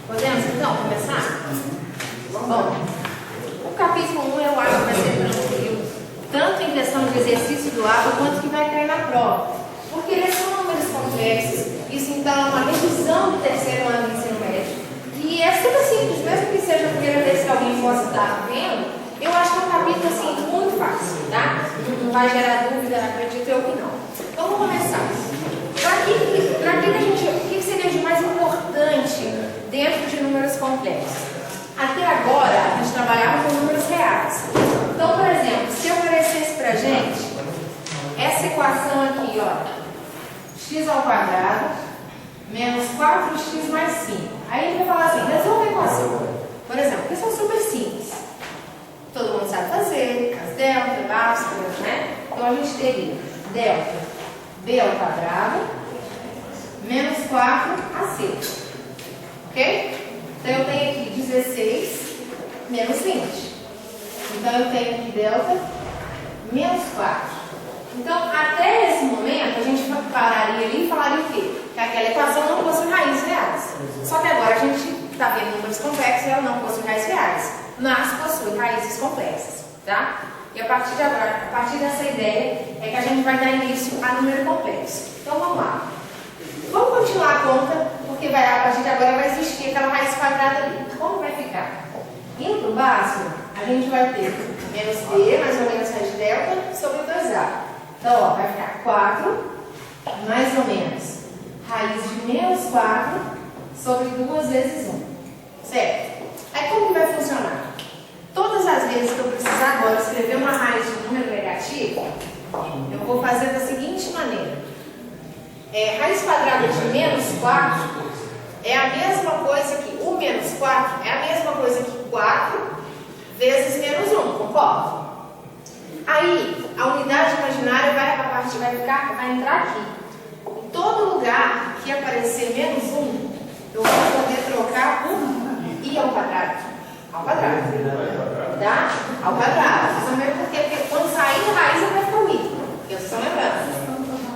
Podemos então começar? Bom, o capítulo 1 eu acho que vai ser tranquilo, tanto em questão de exercício do ato quanto que vai cair na prova, porque eles são números complexos. Isso então é uma revisão do terceiro ano do ensino médio, e é super simples, mesmo que seja a primeira vez que alguém possa estar vendo. Eu acho que é um capítulo assim muito fácil, tá? Não vai gerar dúvida, acredito eu que não. Então vamos começar. O que seria de mais importante dentro de números complexos? Até agora a gente trabalhava com números reais. Então, por exemplo, se aparecesse pra gente essa equação aqui, ó, x ao quadrado menos 4x mais 5. Aí a gente vai falar assim, resolve a equação. Por exemplo, questão super simples. Todo mundo sabe fazer, as delta, básicas, né? Então a gente teria delta b ao quadrado menos 4ac. Ok? Então eu tenho aqui 16 menos 20. Então eu tenho aqui delta menos 4. Então até esse momento a gente pararia ali e falaria o quê? Que aquela equação não possui raízes reais. Só que agora a gente está vendo números complexos e ela não possui raízes reais, mas possui raízes complexas, tá? E a partir de agora, a partir dessa ideia, é que a gente vai dar início a número complexo. Então vamos lá. Vamos continuar a conta, porque a partir de agora vai existir aquela raiz quadrada ali. Como vai ficar? Indo para o básico, a gente vai ter menos b, mais ou menos raiz de delta, sobre 2a. Então, ó, vai ficar 4, mais ou menos raiz de menos 4 sobre 2 vezes 1. Certo? Aí como que vai funcionar? Todas as vezes que eu precisar agora escrever uma raiz de número negativo, eu vou fazer da seguinte maneira. Raiz quadrada de menos 4 é a mesma coisa que o menos 4 é a mesma coisa que 4 vezes menos 1, concorda? Aí a unidade imaginária vai entrar aqui. Em todo lugar que aparecer menos 1, eu vou poder trocar por i ao quadrado. Ao quadrado. Tá? Ao quadrado. Vocês vão ver porque quando sair a raiz vai ficar i. Vocês estão lembrando?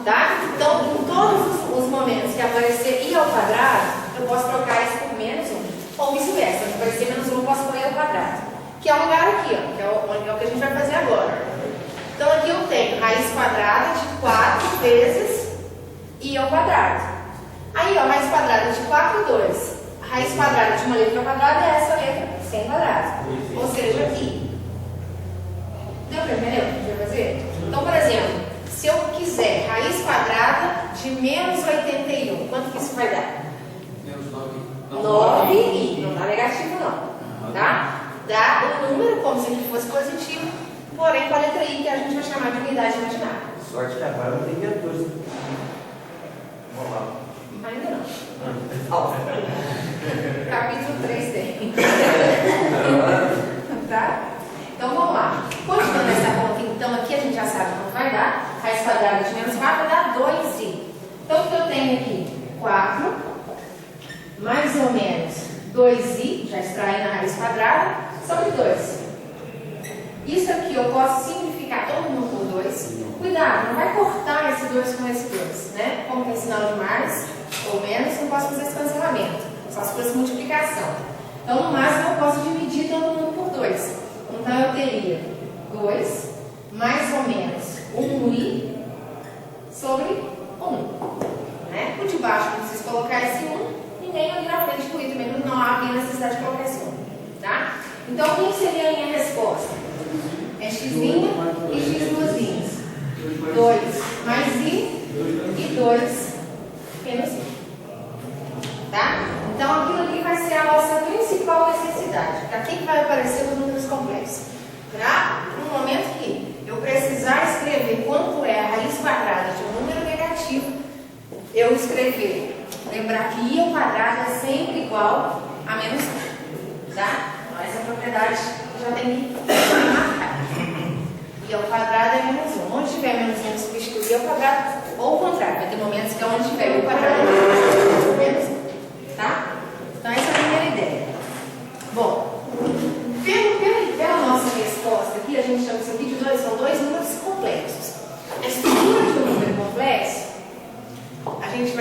Tá? Então, em todos os momentos que aparecer i ao quadrado, eu posso trocar isso por menos 1. Ou vice-versa. Se aparecer menos 1, eu posso pôr i ao quadrado. Que é o lugar aqui, ó, que é o que a gente vai fazer agora. Então, aqui eu tenho raiz quadrada de 4 vezes i ao quadrado. Aí, ó, raiz quadrada de 4, 2. A raiz quadrada de uma letra ao quadrado é essa letra, sem quadrado. Ou seja, i. Deu para entender o que a gente vai fazer? Então, por exemplo, se eu quiser raiz quadrada de menos 81, quanto que isso vai dar? Menos 9. 9i. Não dá negativo, não. Tá? Dá o número como se ele fosse positivo, porém com a letra i, que a gente vai chamar de unidade imaginária. Sorte que agora não tem vetores. Vamos lá. Ainda não. Capítulo 3 tem. Tá? Então vamos lá. Continuando essa conta, então aqui a gente já sabe quanto vai dar. Raiz quadrada de menos 4 vai dar 2i. Então o que eu tenho aqui? 4 mais ou menos 2i, já extraí na raiz quadrada, sobre 2. Isso aqui eu posso simplificar todo mundo por 2. Cuidado, não vai cortar esse 2 com esse 2, né? Como tem sinal de mais ou menos, não posso fazer esse cancelamento. Só se fosse multiplicação. Então, no máximo, eu posso dividir todo mundo por 2. Então, eu teria 2 mais ou menos 1i sobre 1. Né? Por debaixo, não preciso colocar esse 1, e nem ali na frente do i também não há necessidade de colocar esse 1. Tá? Então, o que seria a minha resposta? É x' e x duas linhas. 2 mais i e 2 menos i. Tá? Então, aquilo ali vai ser a nossa principal necessidade. Para que vai aparecer os números complexos? Para no momento que eu precisar escrever quanto é a raiz quadrada de um número negativo, eu escrever. Lembrar que i ao quadrado é sempre igual a menos 1. Tá? Então, essa propriedade já tem que marcar. I ao quadrado é menos 1. Onde tiver menos 1, substituir ao quadrado, ou o contrário. Vai ter momentos que onde tiver i ao quadrado é menos 1.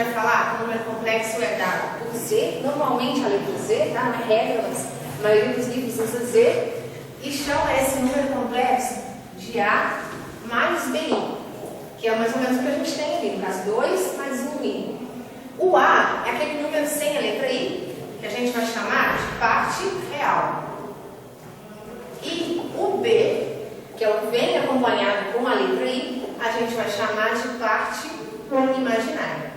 vai falar que o número complexo é dado por Z, normalmente a letra Z, tá? Não é regra, mas a maioria dos livros usa Z, e chama esse número complexo de A mais BI, que é mais ou menos o que a gente tem ali, no caso 2 mais 1I. O A é aquele número sem a letra I, que a gente vai chamar de parte real. E o B, que é o que vem acompanhado com a letra I, a gente vai chamar de parte imaginária.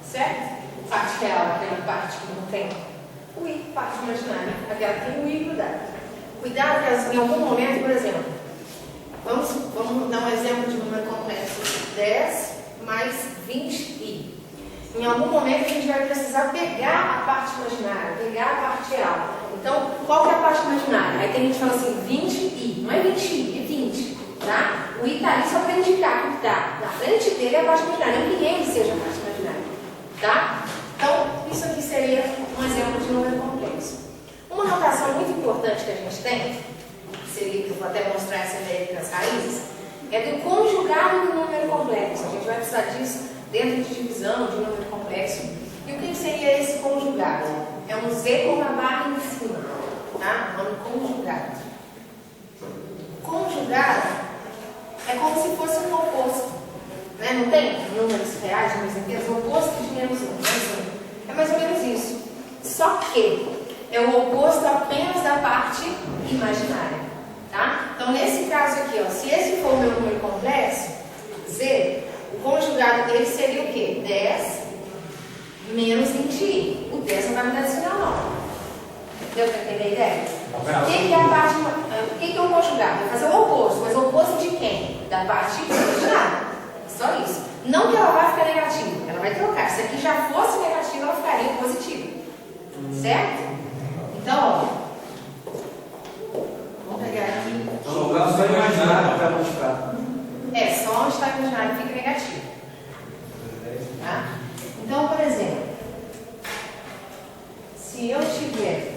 Certo? Parte real, aquela parte que não tem o I, parte imaginária, aquela que tem o I grudado. Cuidado que em algum momento, por exemplo, vamos dar um exemplo de número complexo: 10 mais 20i. Em algum momento a gente vai precisar pegar a parte imaginária, pegar a parte real. Então, qual que é a parte imaginária? Aí tem gente que fala assim, 20i. Não é 20i, é 20, tá? O i está ali só para indicar que está na frente dele é a parte imaginária, não que ele seja a parte imaginária, tá? Então, isso aqui seria um exemplo de número complexo. Uma notação muito importante que a gente tem, seria, que eu vou até mostrar essa ideia aqui nas raízes, é do conjugado do número complexo. A gente vai precisar disso dentro de divisão de número complexo. E o que seria esse conjugado? É um Z com uma barra em cima, tá? É um conjugado. Conjugado é como se fosse um oposto, né? Não tem números reais, números inteiros, oposto de menos um. É mais ou menos isso. Só que é o oposto apenas da parte imaginária, tá? Então, nesse caso aqui, ó, se esse for o meu número complexo, Z, o conjugado dele seria o quê? 10 menos 20i. O 10 não vai me dar sinal, não. Deu para entender a ideia? O que é a parte... O que é o conjugado? Vai fazer o oposto. Mas o oposto de quem? Da parte imaginária. Só isso. Não que ela vai ficar negativa. Ela vai trocar. Se aqui já fosse negativa, ela ficaria positiva. Certo? Então, ó. Vamos pegar aqui. No lugar só imaginário para mostrar. É, só onde está imaginário fica negativo. Tá? Então, por exemplo, se eu tiver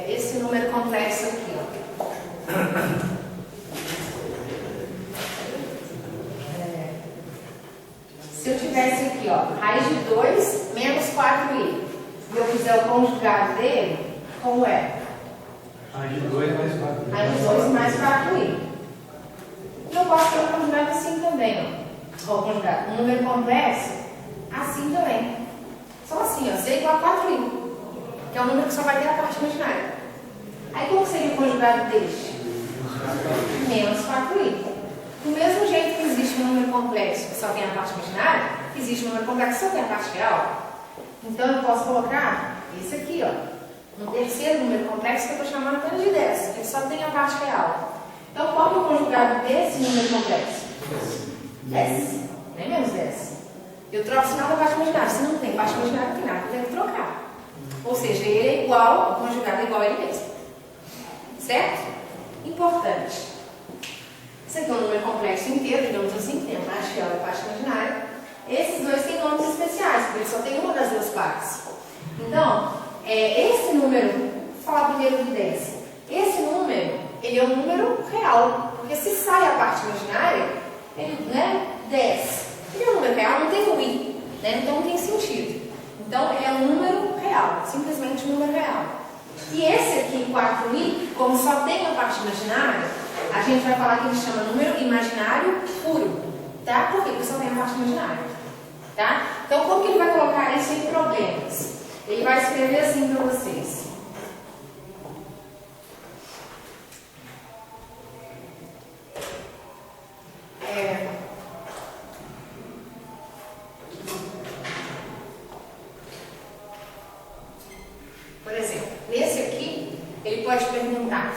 esse número complexo aqui, ó. Se eu tivesse aqui, ó, raiz de 2 menos 4i, e eu fizer o conjugado dele, como é? Raiz de 2 mais 4i. Raiz de 2 mais 4i. E eu posso ter um conjugado assim também, ó. O conjugado, um número complexo, assim também. Só assim, ó, C igual a 4i, que é um número que só vai ter a parte imaginária. Aí como seria o conjugado deste? Menos 4i. Do mesmo jeito que existe um número complexo que só tem a parte imaginária, existe um número complexo que só tem a parte real. Então eu posso colocar esse aqui, ó, um terceiro número complexo que eu estou chamando apenas de 10, que só tem a parte real. Então qual que é o conjugado desse número complexo? 10. Nem menos 10. Eu troco o sinal da parte imaginária. Se não tem parte imaginária, não tem nada, eu tenho que trocar. Ou seja, ele é igual, o conjugado é igual a ele mesmo. Certo? Importante. Esse aqui é um número complexo inteiro, digamos assim, tem a parte real e a parte imaginária. Esses dois têm nomes especiais, porque ele só tem uma das duas partes. Então, esse número, vou falar primeiro do 10. Esse número, ele é um número real, porque se sai a parte imaginária, ele, né, 10. Ele é um número real, não tem o i, né, então não tem sentido. Então, é um número real, simplesmente um número real. E esse aqui, 4i, como só tem a parte imaginária, a gente vai falar que ele chama número imaginário puro, tá? Por quê? Porque só tem a parte imaginária, tá? Então, como que ele vai colocar isso em problemas? Ele vai escrever assim para vocês. Por exemplo, nesse aqui, ele pode perguntar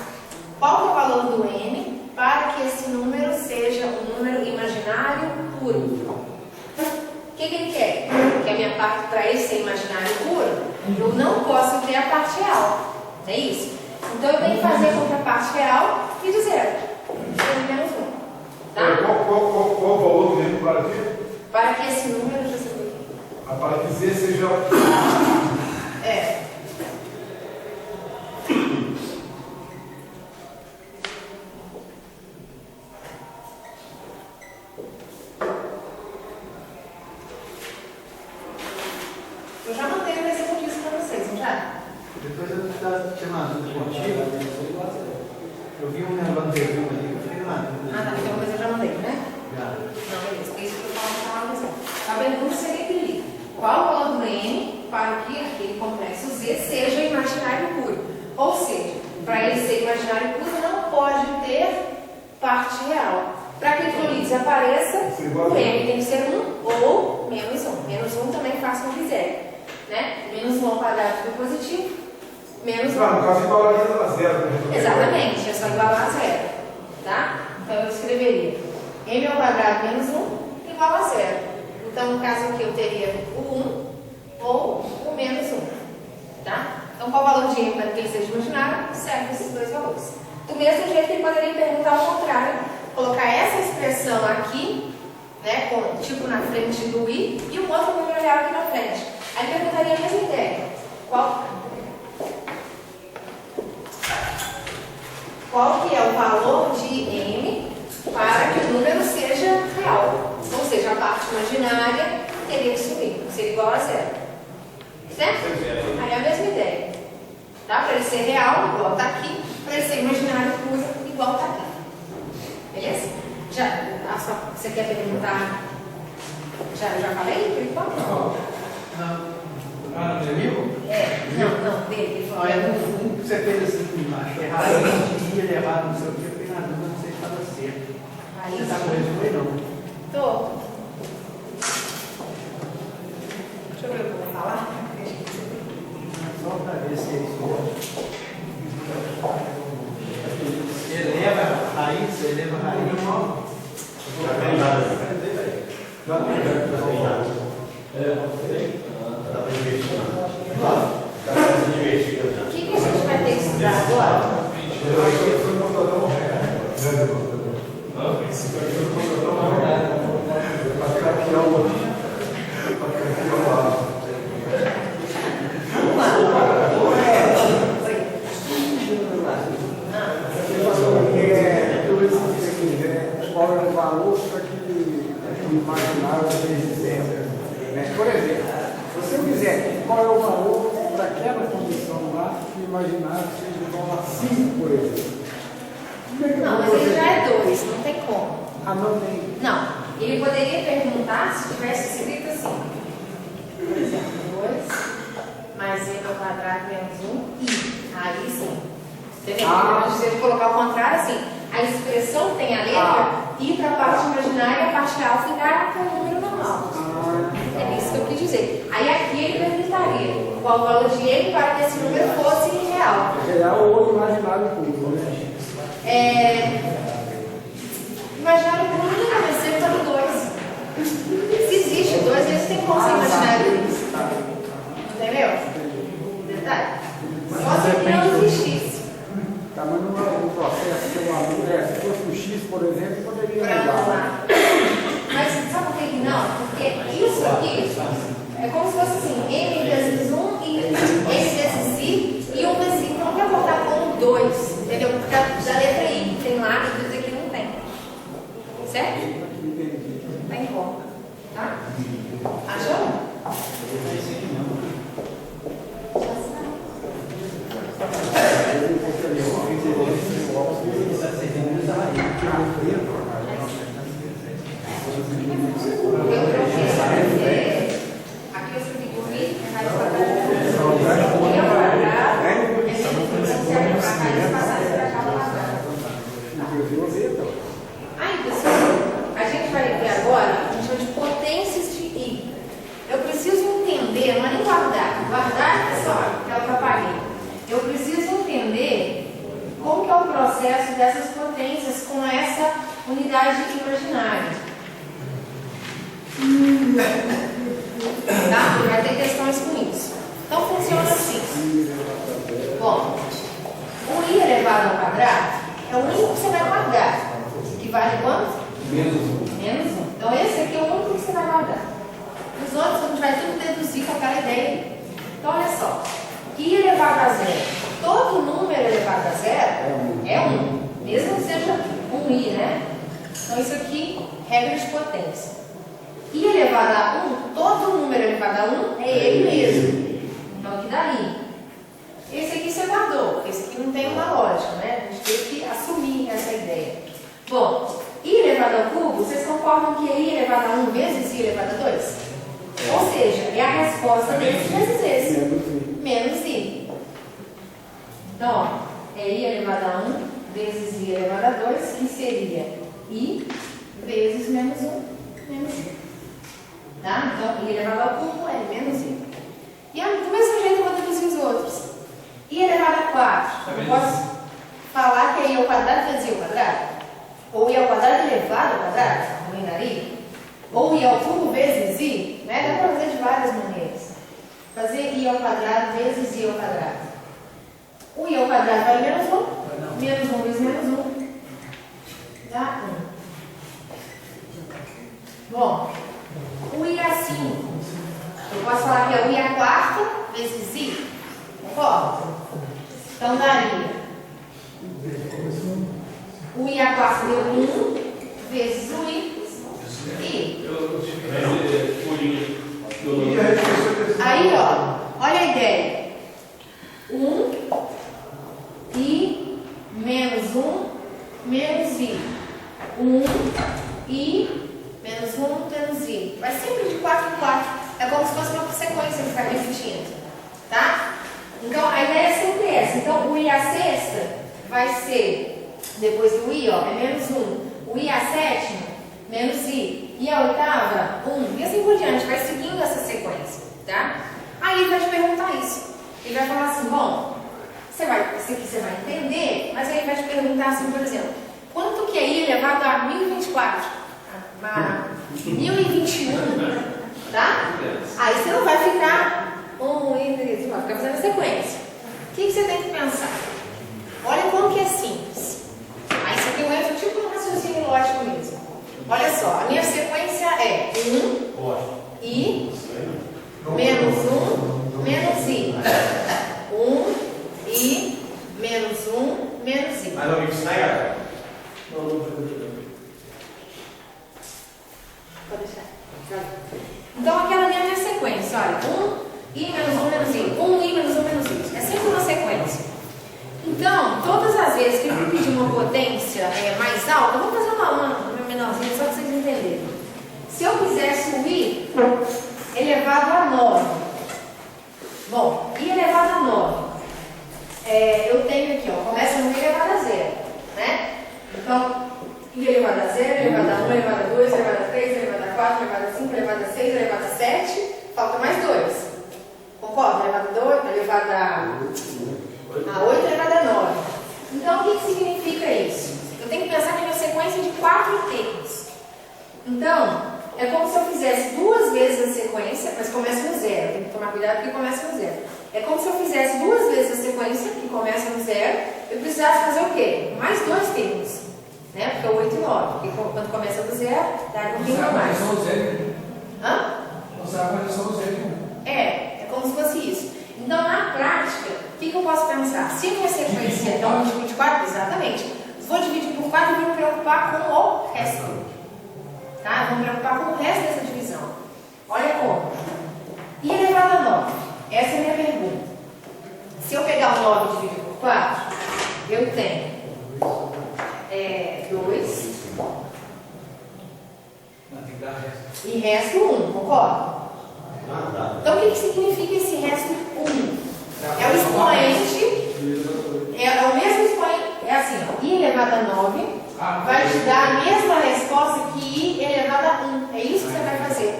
qual é o valor do n para que esse número seja um número imaginário puro. O que ele quer? Que a minha parte, para ele ser imaginário puro, eu não posso ter a parte real. É isso? Então eu tenho que fazer a contraparte real e de 0. Menos 1. Tá? Qual o valor do n para quê? Para que esse número já seja. Para que z seja. contigo, eu vi um negócio de pergunta ali, eu falei, Ah, tá, então mas eu já mandei, né? já. Não, beleza, porque isso que eu estava analisando. A pergunta seria que qual o valor do N para que aquele complexo Z seja imaginário puro? Ou seja, para ele ser imaginário puro não pode ter parte real. Para que a hidrolise apareça, o M tem que ser 1 ou menos 1. Menos 1 também faça como quiser. Né? Menos 1 ao quadrado fica positivo. Menos 1. Não, no caso, igualaria a zero. Exatamente, é só igualar a zero. Tá? Então eu escreveria M ao quadrado menos 1 igual a zero. Então no caso aqui eu teria o 1 ou o menos 1. Tá? Então qual o valor de M para que ele seja imaginário? Serve esses dois valores. Do mesmo jeito que ele poderia perguntar ao contrário, colocar essa expressão aqui, né, com tipo na frente do I, e um outro número real aqui na frente. Aí ele perguntaria a mesma ideia. Qual que é o valor de M para que o número seja real? Ou seja, a parte imaginária teria que sumir, seria igual a zero. Certo? Aí é a mesma ideia. Tá? Para ele ser real, igual está aqui. Para ele ser imaginário puro, igual está aqui. Beleza? Você quer perguntar? Já falei? Por enquanto? Não, viu? Não, dele. Olha, no fundo, você fez assim, acho errado, ia levar no seu dia, eu fiquei na dúvida, não sei se estava certo. Aí Você está com isso aí, não? Tô. Deixa eu ver o que eu vou falar. Só para ver se é isso. Eleva a raiz, eleva a raiz. Não tem nada. Não tem nada. Dá para investir. Dá para investir. O que a gente vai ter que estudar agora? Eu acho que foi um computador grande. Esse aqui foi um computador grande. Para craquear o outro. Para craquear o lado. Qual é o valor para que o imaginário seja zero? Por exemplo, se eu quiser, qual é o valor daquela condição lá que o imaginário seja igual a 5, por exemplo? Não, mas ele já é 2, não tem como. Ah, não tem. Não, ele poderia perguntar se tivesse escrito assim. Por exemplo, 2 mais M ao quadrado menos 1 I. Aí sim. Entendeu? Mas se ele colocar o contrário, assim, a expressão tem a letra e para a parte imaginária a parte real ficar com o número normal. É isso que eu quis dizer. Aí aqui ele perguntaria qual o valor de M para que esse número fosse real. Real ou imaginário puro, né? Imaginário puro não vai ser todo 2. Se existe 2, eles têm como ser imaginário. Entendeu? Detalhe. Só se não existisse. Tá, mas no processo que eu abro, se fosse o X, por exemplo, poderia Pra mudar. lá. Mas sabe por que não? Porque isso aqui é como se fosse assim, M vezes 1 e M vezes I e 1 vezes I. Então não vai voltar como 2, entendeu? Porque da letra I tem lá e diz aqui não tem. Certo? Tem como. Tá? Achou? Aqui eu escrevi por mim, raiz quadrada Aí, pessoal, a gente vai ver agora o que a gente chama de potências de I. Eu preciso entender, não é nem guardar. Guardar é só aquela que eu apaguei. Eu preciso entender como que é o processo dessas potências com essa unidade imaginária. Tá? Porque vai ter questões com isso. Então funciona assim. Bom, o I elevado ao quadrado é o único que você vai guardar. Que vale quanto? Menos 1. Então esse aqui é o único que você vai guardar. Os outros a gente vai tudo deduzir com aquela ideia. Então olha só. I elevado a zero. Todo número elevado a zero é 1. Mesmo que seja um I, né? Então isso aqui, regra de potência. I elevado a 1, todo número elevado a 1 é ele mesmo. Então aqui dá I. Esse aqui você guardou, esse aqui não concordam que é I elevado a 1 vezes I elevado a 2? Ou seja, é a resposta desse vezes esse. Menos I. Então, ó, é I elevado a 1 vezes I elevado a 2, que seria I vezes menos 1 menos I. Tá? Então, I elevado ao cubo é menos I. E do mesmo jeito eu vou deduzir os outros. I elevado a 4. Eu posso falar que é I ao quadrado vezes I ao quadrado? Ou I ao quadrado elevado ao quadrado? Ou I ao cubo vezes I? Né? Dá para fazer de várias maneiras. Fazer I ao quadrado vezes I ao quadrado. O I ao quadrado vale menos 1. Menos 1 vezes menos 1. Dá 1. Bom, o I a 5. Eu posso falar que é o I a quarta vezes I. Concorda? Então daria o I a quarta deu 1 vezes o I. Aí, ó, olha a ideia. 1 I menos 1 menos I. 1 I menos 1 menos I. Vai sempre de 4 em 4. É como se fosse uma sequência que está repetindo. Tá? Então, a ideia é sempre essa. Então, o I a sexta vai ser, depois do I, ó, é menos 1. O I a sétima, menos I. E a oitava, 1. E assim por diante. Vai seguindo essa sequência. Tá? Aí ele vai te perguntar isso. Ele vai falar assim, bom, isso aqui você vai entender, mas aí ele vai te perguntar assim, por exemplo, quanto que é I elevado a 1024? A 1021? Tá? Aí você não vai ficar 1 e 3, vai ficar fazendo a sequência. O que você tem que pensar? Olha como que é simples. Aí isso aqui eu entro tipo um raciocínio lógico mesmo. Olha só, a minha sequência é 1 I menos 1 menos I. 1 I menos 1 menos I. Mas não me ensina, galera. Pode deixar. Então, aquela ali é a minha sequência. Olha, 1 I menos 1 menos I. 1 I menos 1 menos I. É sempre uma sequência. Então, todas as vezes que eu vou pedir uma potência mais alta, eu vou fazer uma menorzinha só para vocês entenderem. Se eu quisesse o I elevado a 9. Bom, I elevado a 9. Eu tenho aqui, ó, começa no I elevado a 0. Né? Então, I elevado a 0, elevado a 1, elevado a 2, elevado a 3, elevado a 4, elevado a 5, elevado a 6, elevado a 7. Falta mais 2. Concorda? Elevado a 2, elevado a 8, elevado a 9. Então, o que significa isso? Eu tenho que pensar que é uma sequência de 4 termos. Então, é como se eu fizesse 2 vezes a sequência, mas começa no 0. Tem que tomar cuidado porque começa no 0. É como se eu fizesse 2 vezes a sequência, que começa no 0, eu precisasse fazer o quê? Mais 2 termos. Né? Porque é 8 e 9. Porque quando começa do 0, dá um pouquinho a mais. Hã? É como se fosse isso. Então, na prática, o que eu posso pensar? Se a minha sequência é 1 de 24, exatamente, vou dividir por 4 e vou me preocupar com o resto. Tá? Vou me preocupar com o resto dessa divisão. Olha como. I elevado a 9. Essa é a minha pergunta. Se eu pegar o 9 e dividir por 4, eu tenho 2 e resto 1, concorda? Então o que significa esse resto 1? É o expoente, é o mesmo expoente, é assim, ó, I elevado a 9 vai te dar a mesma resposta que I elevado a 1. É isso que você vai fazer.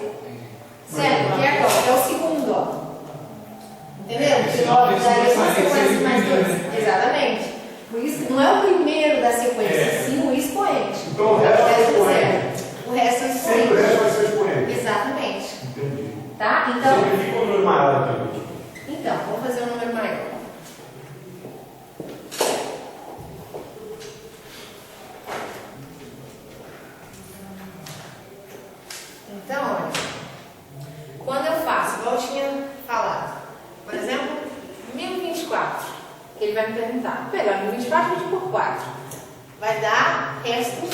Certo? Que é qual? É o segundo, ó. Entendeu? De 9 daria uma sequência mais 2. Exatamente. Por isso, não é o primeiro da sequência, sim o expoente. Então o resto é o expoente. O resto é o expoente. Sempre o resto vai ser expoente. Exatamente. Entendi. Tá? Então, Significa um número maior aqui. então, vamos fazer um número maior. Então, olha, quando eu faço, igual eu tinha falado, por exemplo, 1024, ele vai me perguntar, vou pegar 1024 e dividir por 4, vai dar resto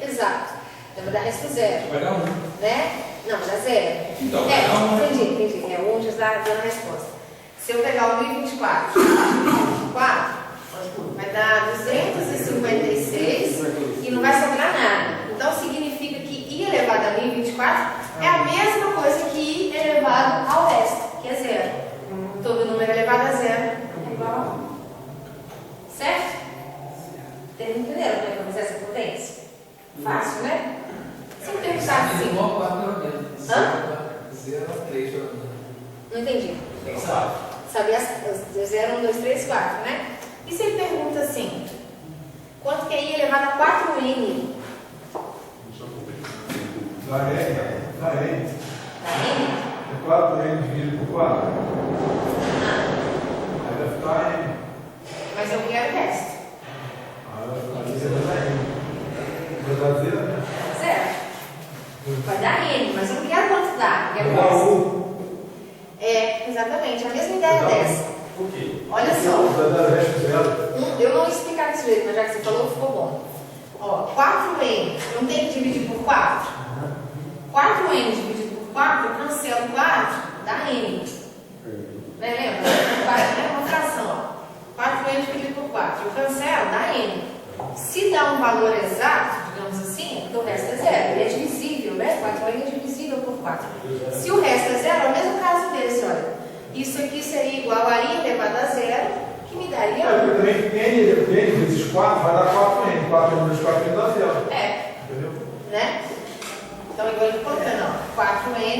exato, então vai dar resto 0. Vai dar 1. Né? Não, dá 0. Então, vai dar 1. Entendi. É 1 já está dando a resposta. Se eu pegar o 1024 e dividir por 4, vai dar 256 e não vai sobrar nada. Então significa que I elevado Vocês entenderam como é que eu fiz essa potência? Fácil, né? Se eu perguntar assim... Igual 4 pelo menos. Hã? 0 a 3 pelo menos. Não entendi. Tem 4. Sabia 0, 1, 2, 3, 4, né? E se ele pergunta assim, quanto que é I elevado a 4N? Da N. Da N? É 4N dividido por 4. Aí vai ficar N. Mas eu quero o resto. Aí você vai dar N. Vai dar 0, né? Certo? Vai dar N, mas eu não quero quanto dá, eu quero o Vai dar resto. 1. É, exatamente, a mesma ideia dessa. Por quê? Olha só. Vai dar resto 0. Eu não vou explicar desse jeito, mas já que você falou, ficou bom. Ó, 4N, não tem que dividir por 4? 4N dividido por 4, eu cancelo 4, dá N. Né, lembra? É uma fração, ó. 4N dividido por 4, eu cancelo, dá N. Se dá um valor exato, digamos assim, porque o resto é zero, ele é divisível, né? 4N é divisível por 4. Se o resto é zero, é o mesmo caso desse, olha. Isso aqui seria igual a I elevado a zero, que me daria 1. N vezes 4 vai dar 4N. 4N vezes 4N dá 0. É. Entendeu? Né? Então, igual eu estou colocando, ó, 4N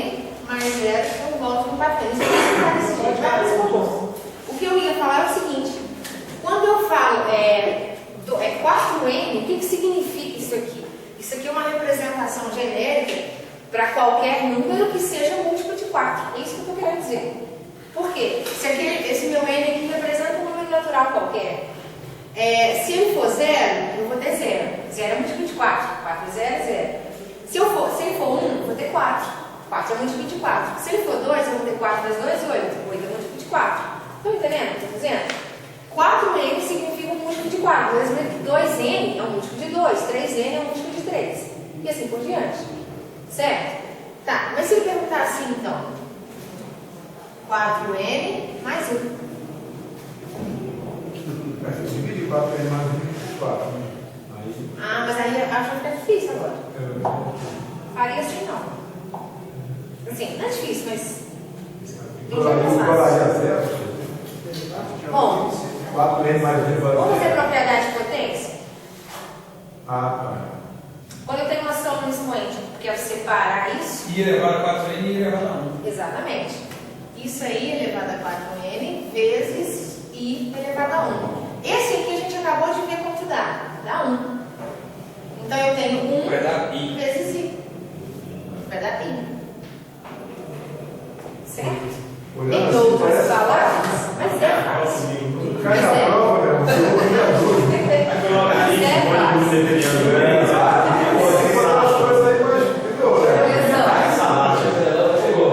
mais 0, eu volto no 4N. Isso aqui está desse jeito, vai para esse bom. O que eu ia falar é o seguinte, quando eu falo 4N, o que significa isso aqui? Isso aqui é uma representação genérica para qualquer número que seja múltiplo de 4. É isso que eu estou querendo dizer. Por quê? Se esse meu N aqui representa um número natural qualquer, se ele for 0, eu vou ter 0. 0 é múltiplo de 4. 4 é 0, é 0. Se ele for 1, eu vou ter 4. 4 é múltiplo de 4. Se ele for 2, eu vou ter 4 vezes 2, 8. 8 é múltiplo de 4. Estão entendendo o que eu estou dizendo? 4N significa um múltiplo de 4. 2N é um múltiplo de 2. 3N é um múltiplo de 3. E assim por diante. Certo? Tá, mas se ele perguntar assim, então... 4N mais 1. Mas você divide 4N mais 1 por 4. Aí... Ah, mas aí eu acho que fica difícil agora. Faria assim não. Assim, não é difícil, mas... Colaria 0. Bom, 4N mais 1 vai vamos dar ver propriedade de potência? tá. Quando eu tenho uma ação no expoente, que é separar isso... I elevado a 4N e I elevado a 1. Exatamente. Isso aí elevado a 4N vezes I elevado a 1. Esse aqui a gente acabou de ver quanto dá. Dá 1. Então eu tenho 1 Vai dar I. vezes I. Vai dar I. Certo? Em outras palavras, mas é fácil. Cai na prova, meu. Você ouviu a dúvida. Mas é fácil.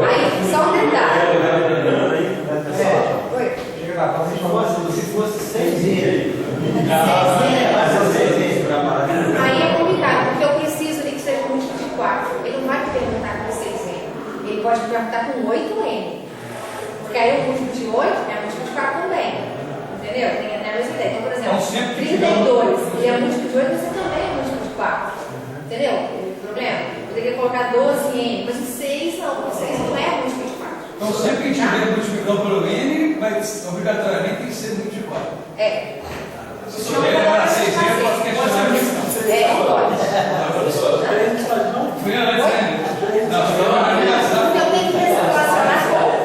Aí, só um detalhe. Oi. Se fosse 6 Aí é complicado, porque eu preciso de que seja um múltiplo de 4. Ele não vai me perguntar com 6N. Ele pode me perguntar com 8N. Porque aí o múltiplo de 8 é múltiplo de 4 também. Entendeu? Tem até a mesma ideia. Então, por exemplo, 32, ele é múltiplo de 8, mas você também é múltiplo de 4. Entendeu? O problema? Eu poderia colocar 12N, mas o 6 não. O 6 não é múltiplo de 4. Então, sempre que tiver multiplicando pelo N, vai obrigatoriamente tem que ser multiplicado. É. Se souber para 6N, eu posso questionar a questão. Pode. Foi antes, né? Não, foi uma realização. Porque eu tenho que relacionar com o ponto.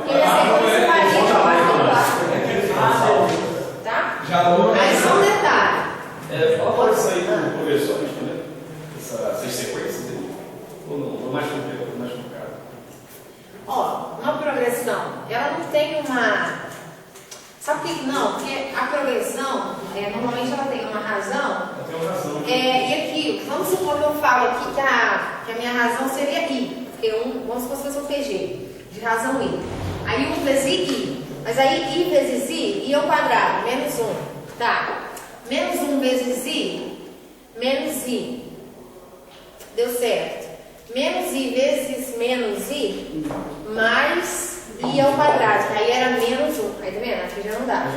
Porque você varia de 4 em 4. Tá? Já vou. Aí só um detalhe. Fala para isso aí para o professor responder essas sequências dele. Ou não mais complicado, mais complicado. Ó, uma progressão, ela não tem uma... Sabe por que não? Porque a progressão, normalmente ela tem uma razão. Tem uma razão. E aqui, vamos supor que eu falo aqui que a minha razão seria I. Porque vamos supor que fosse um PG, de razão I. Aí 1 vezes I. Mas aí I vezes I ao quadrado, menos 1. Tá. Menos 1 vezes I, menos I. Deu certo. Menos I vezes menos I, mais I ao quadrado. Aí era menos 1. Aí tá vendo? Aqui já não dá.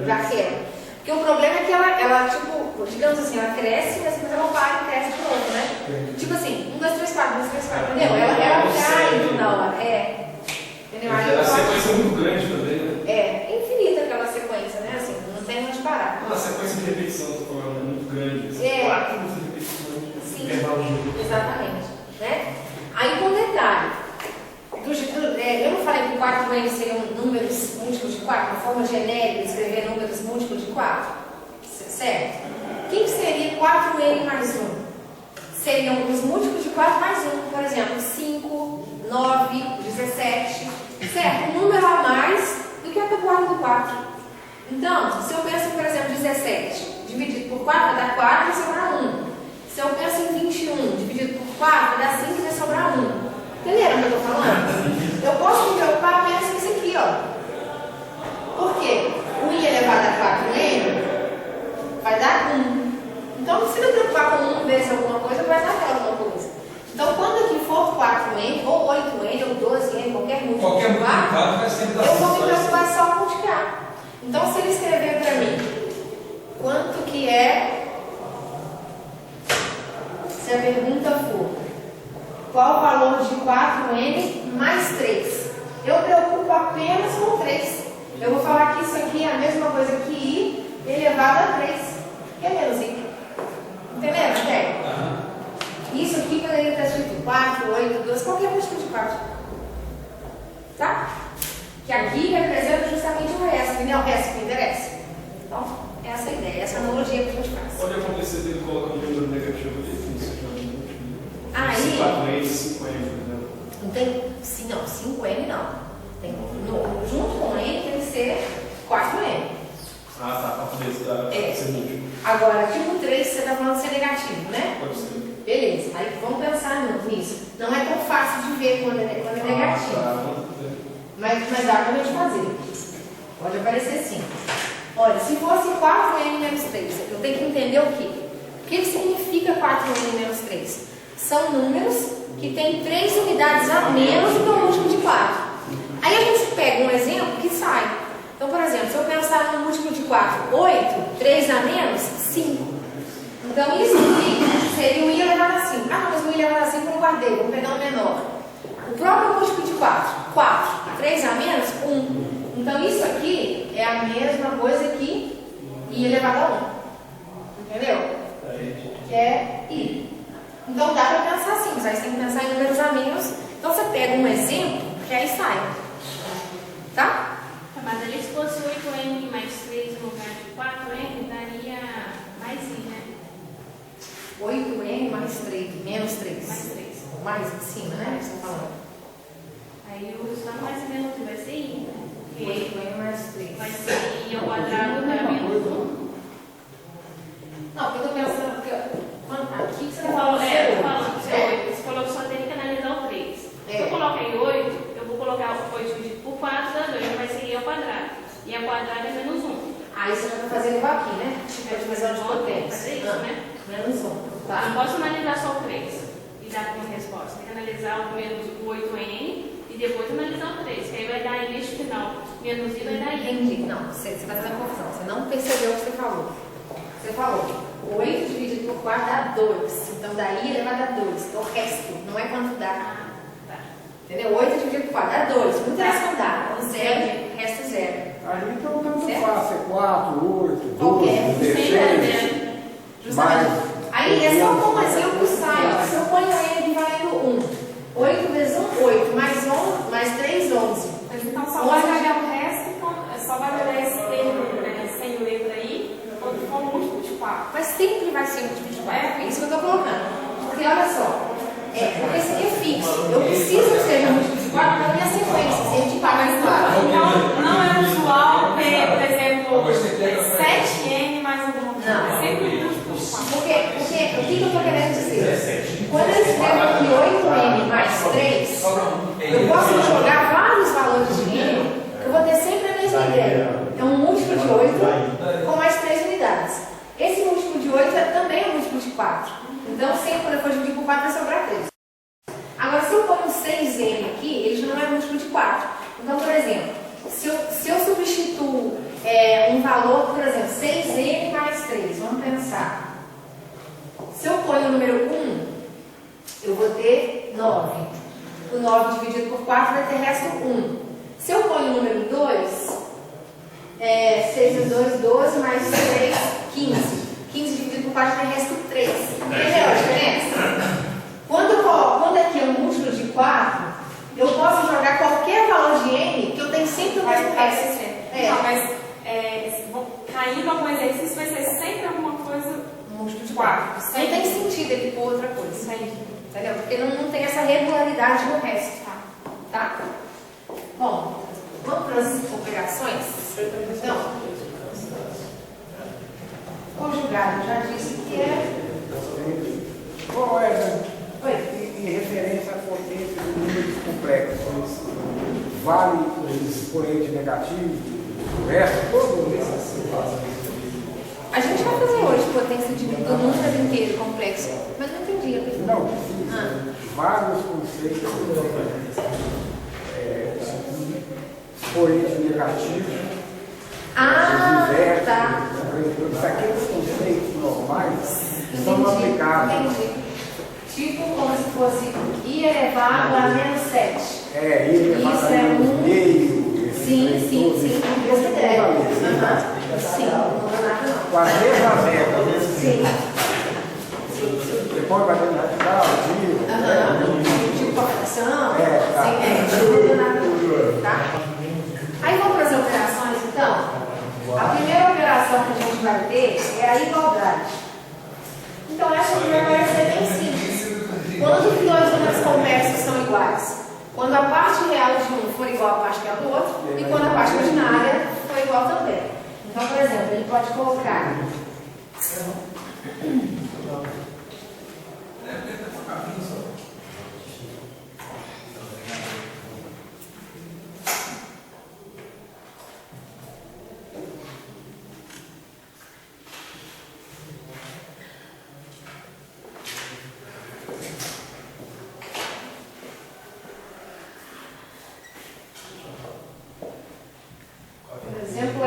Já quebra. Porque o problema é que ela tipo, digamos assim, ela cresce, mas depois ela para e cresce de novo, né? Tipo assim, 1, 2, 3, 4, 1, 2, 3, 4, entendeu? Ela cai na hora. Entendeu? Aí A sequência é muito grande também, né? é infinita aquela sequência, né? Assim, não tem tem onde parar. Uma sequência de repetição, estou falando, é muito grande. É. 4 repetições. Sim, Intervalo de... exatamente. Né? Aí, com detalhe, eu não falei que 4N seriam números múltiplos de 4, uma forma genérica de escrever números múltiplos de 4? Certo? O que seria 4N mais 1? Seriam os múltiplos de 4 mais 1, por exemplo, 5, 9, 17, certo? Um número a mais do que a tabuada do 4. Então, se eu penso, por exemplo, 17 dividido por 4 vai dar 4 e vai sobrar 1. Se eu penso em 21 dividido por 4 vai dar 5 e vai sobrar 1. Entenderam o que eu estou falando? Eu posso me preocupar apenas com isso aqui, ó. Por quê? 1 elevado a 4N vai dar 1. Então, não precisa preocupar com 1 vezes alguma coisa, vai dar aquela alguma coisa. Então, quando aqui for 4N, ou 8N, ou 12N, qualquer múltiplo de 4, vai sempre dar eu vou me preocupar só com multiplicar. Então, se ele escrever para mim quanto que é, se a pergunta for qual o valor de 4N mais 3, eu preocupo apenas com 3. Eu vou falar que isso aqui é a mesma coisa que I elevado a 3, que é menos I. Entenderam, gente? Isso aqui poderia estar escrito 4, 8, 12, qualquer múltiplo de 4. Tá? Que aqui representa justamente o resto, e não é o resto que interessa. Então, essa é a ideia, essa analogia que a gente faz. Pode acontecer dele colocar um número negativo ali, que não seja múltiplo. Aí, 4N, 5N, por exemplo. não tem, sim, não, 5N não. Tem, junto com N tem que ser 4N. Ah, tá, para poder ser múltiplo. Agora, tipo 3, você está falando de ser negativo, né? Pode ser. Beleza, aí vamos pensar nisso. Não é tão fácil de ver quando é negativo. Mas dá pra gente fazer. Pode aparecer sim. Olha, se fosse 4N menos 3, eu tenho que entender o quê? O que significa 4N menos 3? São números que têm 3 unidades a menos do que o múltiplo de 4. Aí a gente pega um exemplo que sai. Então, por exemplo, se eu pensar no múltiplo de 4, 8, 3 a menos, 5. Então, isso aqui seria o I elevado a 5. Ah, mas o I elevado a 5 eu não guardei, vamos pegar um menor. O próprio múltiplo de 4, 4, 3 a menos, 1. Então, isso aqui é a mesma coisa que I elevado a 1. Entendeu? Que é I. Então, dá para pensar assim, mas aí você tem que pensar em números a menos. Então, você pega um exemplo que aí sai. Tá? Mas ali, se fosse 8N mais 3 no lugar de 4N, daria mais I, né? 8N mais 3, menos 3. Mais 3. Mais em cima, né? Você está falando. Aí o resultado mais ou menos vai ser I, né? 8N mais 3. Vai ser I ao quadrado para menos 1. Não, porque eu estou pensando que aqui você Você falou, falou você falou que só tem que analisar o 3. É. Se eu colocar em 8, eu vou colocar o 8 dividido por 4 dá 2, vai ser I ao quadrado. I ao quadrado é menos 1. Aí você já está fazendo igual aqui, né? Tipo a divisão de potência. Fazer isso, né? Menos 1. Não Tá. posso analisar só o 3 e dar como resposta. Tem que analisar o menos o 8N e depois analisar o 3, que aí vai dar I neste final. Menos I vai dar I. Entendi. Não, você está fazendo confusão. Você não percebeu o que você falou. Você falou 8 dividido por 4 dá 2. Então daí elevado a 2. Então o resto não é quanto dá. Entendeu? 8 dividido por 4 dá 2. Muito mais não dá. Então 0, resto 0. Aí então tanto Certo? faz, é 4, 8, 12, Qualquer. 16. Justamente. Aí é só um exemplo sai. Ó. Se eu ponho N valendo 1, 8 vezes 1, 8. Mais 3, 11. Mas então só vai olhar o resto, só vai olhar esse termo sem letra aí, quando for um múltiplo de 4. Mas sempre vai ser múltiplo de 4. É isso que eu estou colocando. Porque olha só. Porque esse aqui é fixo. Eu preciso que seja múltiplo de 4 para a minha sequência. Se ele de 4 mais 4. Então não é usual ter, por exemplo, 7N mais alguma coisa. Não. É sempre múltiplo de 4. Porque o que eu estou querendo dizer? Quando eu escrevo aqui 8N mais 3, eu posso jogar vários valores de N, que eu vou ter sempre a mesma ideia. É um múltiplo de 8 com mais 3 unidades. Esse múltiplo de 8 também é um múltiplo de 4. Então, sempre quando eu for dividir por 4, vai sobrar 3. Agora, se eu pôr um 6N aqui, ele já não é múltiplo de 4. Então, por exemplo, se eu substituo um valor, por exemplo, 6N mais 3, vamos pensar. Se eu ponho o número 1, eu vou ter 9. O 9 dividido por 4 vai ter resto 1. Se eu ponho o número 2, 6 vezes 2, 12, mais 3, 15. 15 dividido por 4 tem resto 3. Entendeu a diferença? Quando aqui é um múltiplo de 4, eu posso jogar qualquer valor de n que eu tenho sempre o mesmo resto. Não, mas caindo algum exercício vai ser sempre alguma coisa Múltiplo de 4. 4. Não tem sentido ele pôr outra coisa. Entendeu? Porque não tem essa regularidade no resto. Tá? Bom, vamos para as operações? Não. Conjugado, já disse que é. Qual é, Oi. em referência à potência de números complexos, vale o expoente negativo, o resto todo? A gente vai fazer hoje potência do número inteiro complexo, mas não entendi a pergunta. Não, vários conceitos, expoente negativo, inverso, Tá. isso aqui é os conceitos normais que são aplicados. Entendi. Tipo como se fosse I elevado a menos 7. I elevado Isso a é menos meio. Sim, essa ideia. Sim, não muda nada não. Com as mesmas regras. Sim. Depois vai ter natural, Tipo fração. Tá. Sim, não muda nada não. Tá? Aí vamos para as operações então. A primeira operação que a gente vai ter é a igualdade. Então essa primeira vai ser bem simples. Quando os dois números complexos são iguais? Quando a parte real de um for igual à parte real do outro e quando a parte imaginária for igual também. Então, por exemplo, ele pode colocar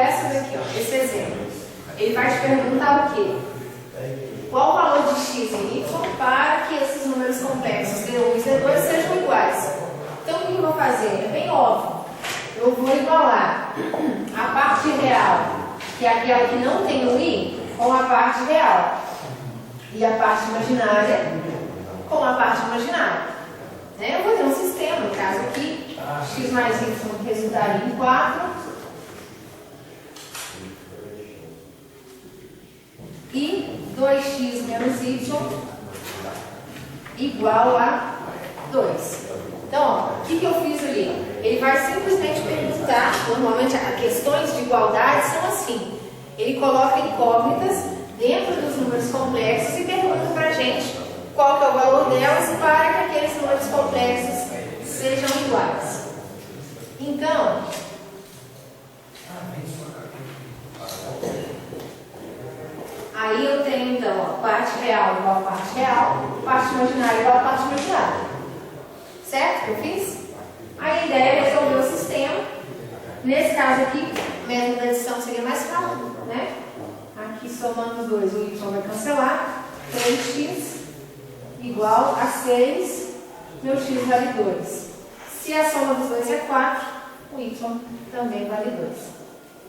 essa daqui, ó, esse exemplo. Ele vai te perguntar o quê? Qual o valor de x e y para que esses números complexos D1 e D2 sejam iguais? Então, o que eu vou fazer? É bem óbvio. Eu vou igualar a parte real, que é aquela que não tem o i, com a parte real. E a parte imaginária com a parte imaginária. Né? Eu vou ter um sistema, no caso aqui, x mais y resultaria em 4. E 2x menos y igual a 2. Então, ó, o que eu fiz ali? Ele vai simplesmente perguntar, normalmente as questões de igualdade são assim. Ele coloca incógnitas dentro dos números complexos e pergunta para a gente qual que é o valor delas para que aqueles números complexos sejam iguais. Então, aí eu tenho, então, ó, parte real igual a parte real, parte imaginária igual a parte imaginária. Certo que eu fiz? Aí a ideia é resolver o sistema. Nesse caso aqui, o método da adição seria mais rápido, né? Aqui somando os dois, o y vai cancelar. 3x igual a 6, meu x vale 2. Se a soma dos dois é 4, o y também vale 2.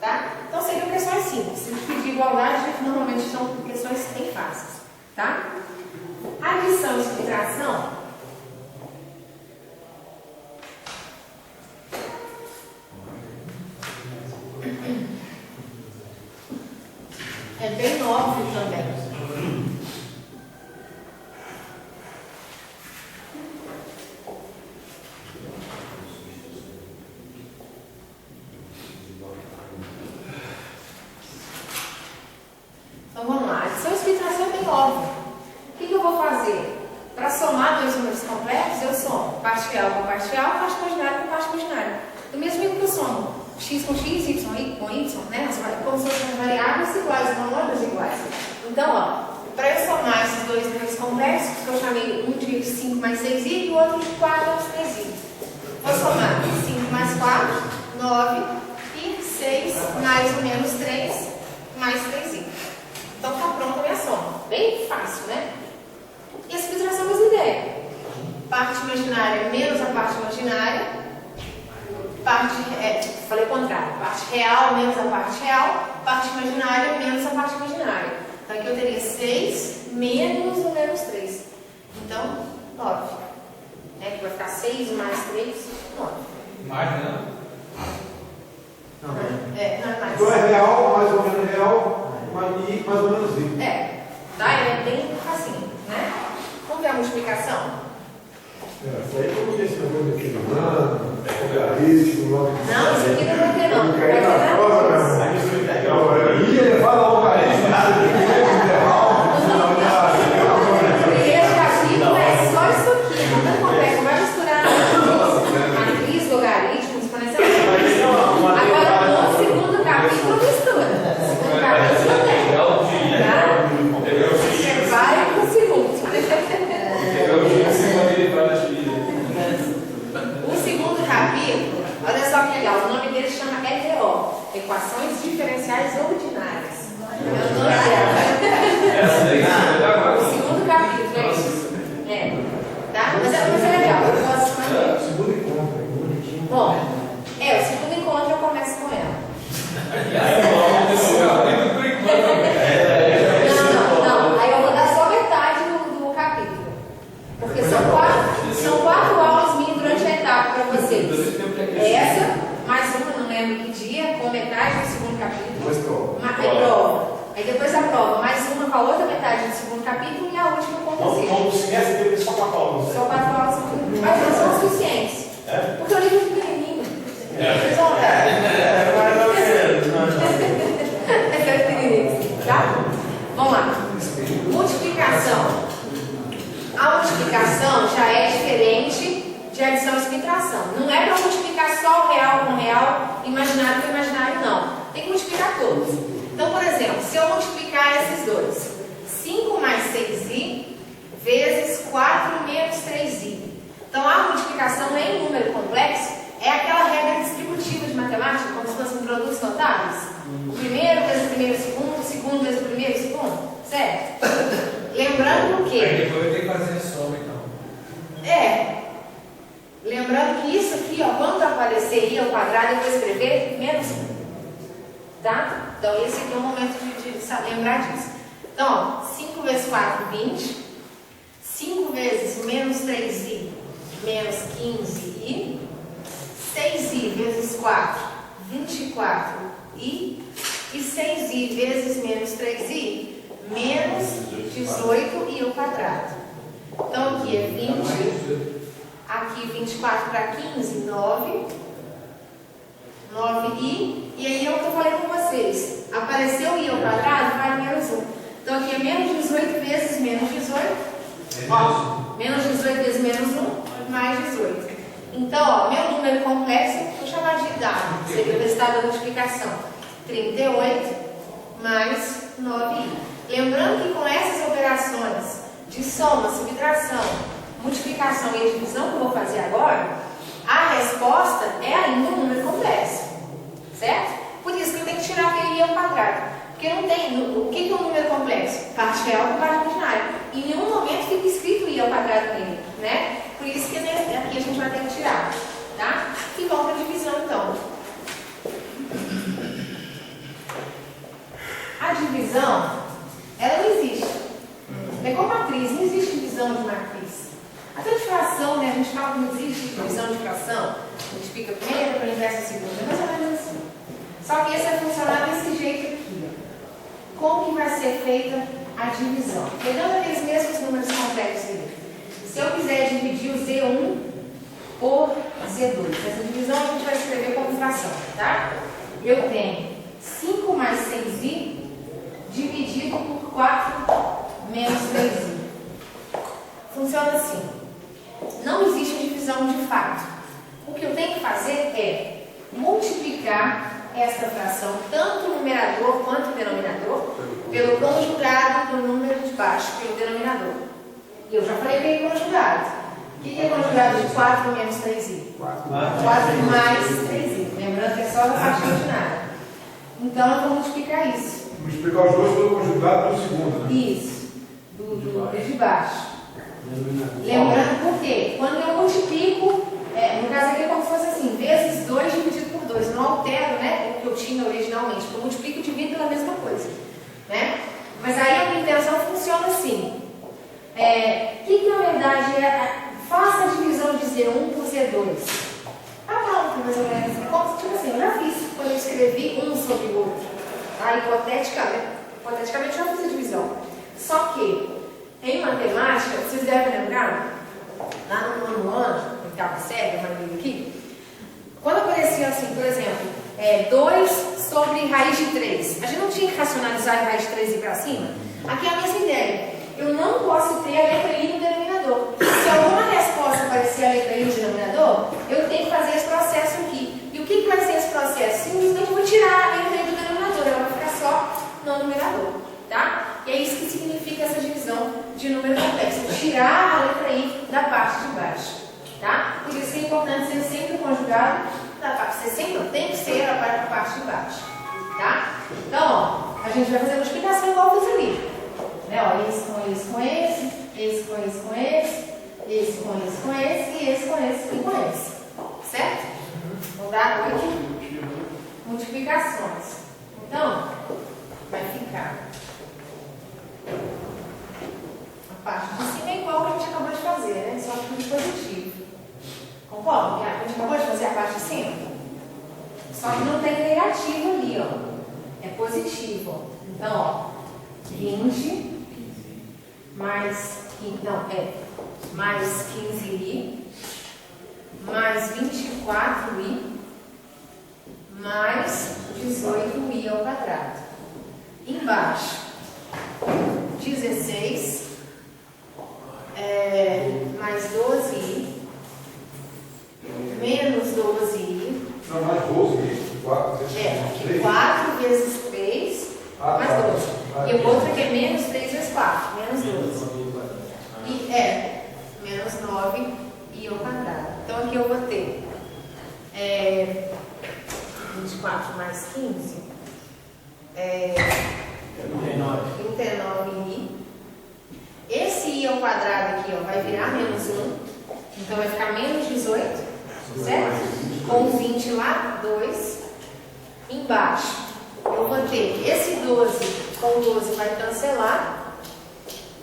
Tá? Então seriam questões simples. Se pedir igualdade, normalmente são questões bem fáceis. Tá? Adição e subtração. É bem óbvio também. Então vamos lá. Adição e subtração é bem óbvio. O que eu vou fazer? Para somar dois números complexos, eu somo parte real com parte real, parte imaginária com parte imaginária. Do mesmo jeito que eu somo x com x, y com y, né? Como se fossem variáveis iguais, não números iguais. Então, ó, para eu somar esses dois números complexos, que eu chamei um de 5 mais 6i e o outro de 4 mais 3i. Vou somar 5 mais 4, 9, e 6 mais ou menos 3 mais 3i. Então tá pronta a minha soma. Bem fácil, né? E a subtração é a mesma ideia. Parte imaginária menos a parte imaginária. falei o contrário, parte real menos a parte real, parte imaginária menos a parte imaginária. Então aqui eu teria 6 menos o menos 3. Então, 9. Né? Que vai ficar 6 mais 3, 9. Mais não? Não, Não é mais. Então é real, mais ou menos real, e mais ou menos 20. Tá? Ele é bem facinho, né? Vamos ver a multiplicação? Isso aí eu não disse que eu vou determinando, logaritmo, Não, isso aqui não vai ter não. Não quer ir na prova, né? Ia levar a logaritmo, nada de Primeiro capítulo é só isso aqui, não consegue, não vai misturar matriz, logaritmo, exponencial. Agora, no segundo capítulo, mistura. No segundo capítulo também. Tá? Você vai pro segundo. O segundo capítulo, olha só que legal, o nome dele chama EDO, Equações Diferenciais Ordinárias. É o nome dela. O segundo capítulo é isso. Tá? Mas é legal, eu gosto mais dele. Segundo encontro, bonitinho. Bom, o segundo encontro eu começo com ela. Não. Aí eu vou dar só metade do capítulo. Porque são 4 aulas minhas durante a etapa para vocês. Essa, mais uma, não lembro que dia, com metade do segundo capítulo. Prova. Aí depois a prova, mais uma com a outra metade do segundo capítulo e a última com você. Então, o semestre teve só 4 aulas. Só 4 aulas, mas não são suficientes. Porque o livro é pequenininho. Vocês vão tá? Vamos lá. Multiplicação. A multiplicação já é diferente de adição e subtração. Não é para multiplicar só o real com o real, imaginário com imaginário, não. Tem que multiplicar todos. Então, por exemplo, se eu multiplicar esses dois, 5 mais 6i vezes 4 menos 3i. Então, a multiplicação em número complexo é aquela regra distributiva de matemática, como se fossem produtos notáveis. O primeiro vezes o primeiro, o segundo vezes o primeiro e o segundo, certo? Lembrando que... Aí depois eu tenho que fazer a soma, então. Lembrando que isso aqui, ó, quando aparecer i ao quadrado, eu vou escrever menos 1. Tá? Então, esse aqui é o momento de lembrar disso. Então, ó, 5 vezes 4, 20. 5 vezes menos 3i, menos 15i. 6i vezes 4, 24i. E 6i vezes menos 3i, menos 18i ao quadrado. Então, aqui é 20. Aqui 24 para 15, 9. 9i. E aí é o que eu falei com vocês. Apareceu i ao quadrado, vai menos 1. Então, aqui é menos 18 vezes menos 18. Ó, menos 18 vezes menos 1, mais 18. Então, ó, meu número complexo, vou chamar de dado, seria o resultado da multiplicação. 38 mais 9i. Lembrando que com essas operações de soma, subtração, multiplicação e divisão que eu vou fazer agora, a resposta é ainda um número complexo. Certo? Por isso que eu tenho que tirar aquele i ao quadrado. Porque não tem. O que é um número complexo? Parte real com parte imaginária. Em nenhum momento fica escrito i ao quadrado nele, né? Por isso que aqui a gente vai ter que tirar, tá? E vamos para a divisão, então. A divisão, ela não existe. É como matriz, não existe divisão de matriz. Até de fração, né? A gente fala que não existe divisão de fração. Multiplica a primeira para o inverso a segunda. É mais ou menos assim. Só que esse vai funcionar desse jeito aqui, ó. Como que vai ser feita a divisão? Pegando aqueles mesmos números complexos ali. Se eu quiser dividir o Z1 por Z2, essa divisão a gente vai escrever como fração, tá? Eu tenho 5 mais 6i dividido por 4 menos 3i. Funciona assim. Não existe divisão de fato. O que eu tenho que fazer é multiplicar esta fração, tanto o numerador quanto o denominador, pelo conjugado do número de baixo, pelo denominador. E eu já falei que é conjugado. O que é conjugado de 4 menos 3i? 4 mais 3i. Lembrando que é só a parte ordinária. Então, eu vou multiplicar isso. Multiplicar os dois pelo conjugado do segundo, né? Isso. Do de baixo. Lembrando por quê? Quando eu multiplico, no caso aqui é como se fosse assim, vezes 2 dividido altero, né, o que eu tinha originalmente, eu multiplico e divido pela mesma coisa, né? Mas aí a minha intenção funciona assim. Que na verdade faça a divisão de Z1 por Z2. Pronto, mais ou menos. Tipo assim, eu já fiz quando eu escrevi um sobre o outro. Tá? Hipoteticamente eu já fiz a divisão. Só que em matemática, vocês devem lembrar, lá no nono ano, oitava série, aqui, quando aparecia assim, por exemplo, 2 sobre raiz de 3, a gente não tinha que racionalizar a raiz de 3 e ir para cima? Aqui é a mesma ideia. Eu não posso ter a letra I no denominador. Se alguma resposta aparecer a letra I no denominador, eu tenho que fazer esse processo aqui. E o que vai ser esse processo? Simplesmente eu vou tirar a letra I do denominador, ela vai ficar só no numerador. Tá? E é isso que significa essa divisão de número complexo. Tirar a letra I da parte de baixo. Tá? Por isso é importante ser sempre conjugado da parte. Ser sempre tem que ser a parte de baixo. Tá? Então, ó, a gente vai fazer a multiplicação igual eu fiz ali. Né? Ó, esse com esse com esse, esse com esse com esse, esse com esse com esse, e esse com esse e com esse. Certo? Vou dar 8 multiplicações. Então, vai ficar a parte de cima é igual que a gente acabou de fazer, né? Só que de positivo. Concorda? Que a gente acabou de fazer a parte de cima? Só que não tem negativo ali, ó. É positivo. Então, ó, 20 mais 15i mais 24i mais 18i ao quadrado. Embaixo, 16 mais 12i menos 12i. Não, mais 12, 4 vezes 3 mais 12. E o outro aqui é menos 3 vezes 4, menos 12. E menos 9i ao quadrado. Então aqui eu vou ter 24 mais 15 39i. Esse i ao quadrado aqui, ó, vai virar menos 1. Então vai ficar menos 18, certo? Com 20 lá, 2. Embaixo, eu vou ter esse 12 com 12 vai cancelar.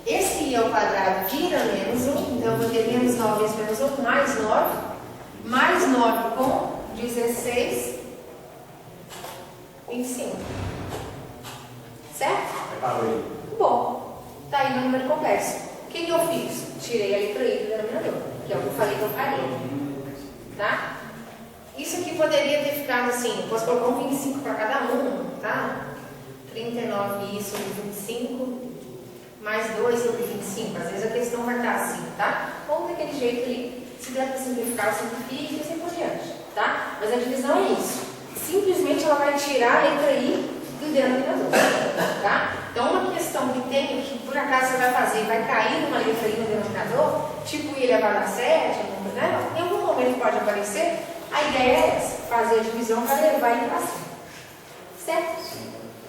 Esse i ao quadrado vira menos 1. Então eu vou ter menos 9 vezes menos 1, mais 9. Mais 9 com 16, 25. Certo? Bom, tá aí no número complexo. O que eu fiz? Tirei a letra I do denominador, que é o que eu falei que eu faria. Tá? Isso aqui poderia ter ficado assim, posso colocar um 25 para cada um, tá? 39i sobre 25, mais 2 sobre 25. Às vezes a questão vai estar assim, tá? Ou daquele jeito ali, se der para simplificar, simplifica e assim por diante, tá? Mas a divisão é isso. Simplesmente ela vai tirar a letra I do denominador, tá? Então uma questão que tem, que por acaso você vai fazer, vai cair uma letra I no denominador, tipo I elevado a 7, né? Em algum momento pode aparecer. A ideia é essa, fazer a divisão para levar ele para cima. Certo?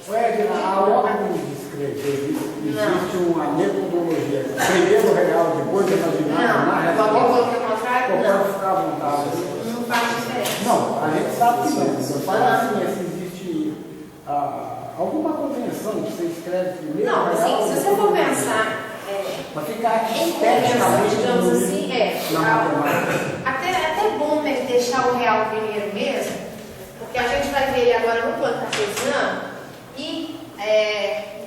Edna, a ordem de escrever, existe uma metodologia. Primeiro real, depois imaginário, na resposta. Pode ficar à vontade. Não faz diferença. Não, a gente sabe que não. Você faz assim, se existe alguma convenção que você escreve primeiro. Não, assim, se você for pensar. Para ficar em convenção, digamos assim, na até bom deixar o real primeiro mesmo, porque a gente vai ver ele agora no plano cartesiano, e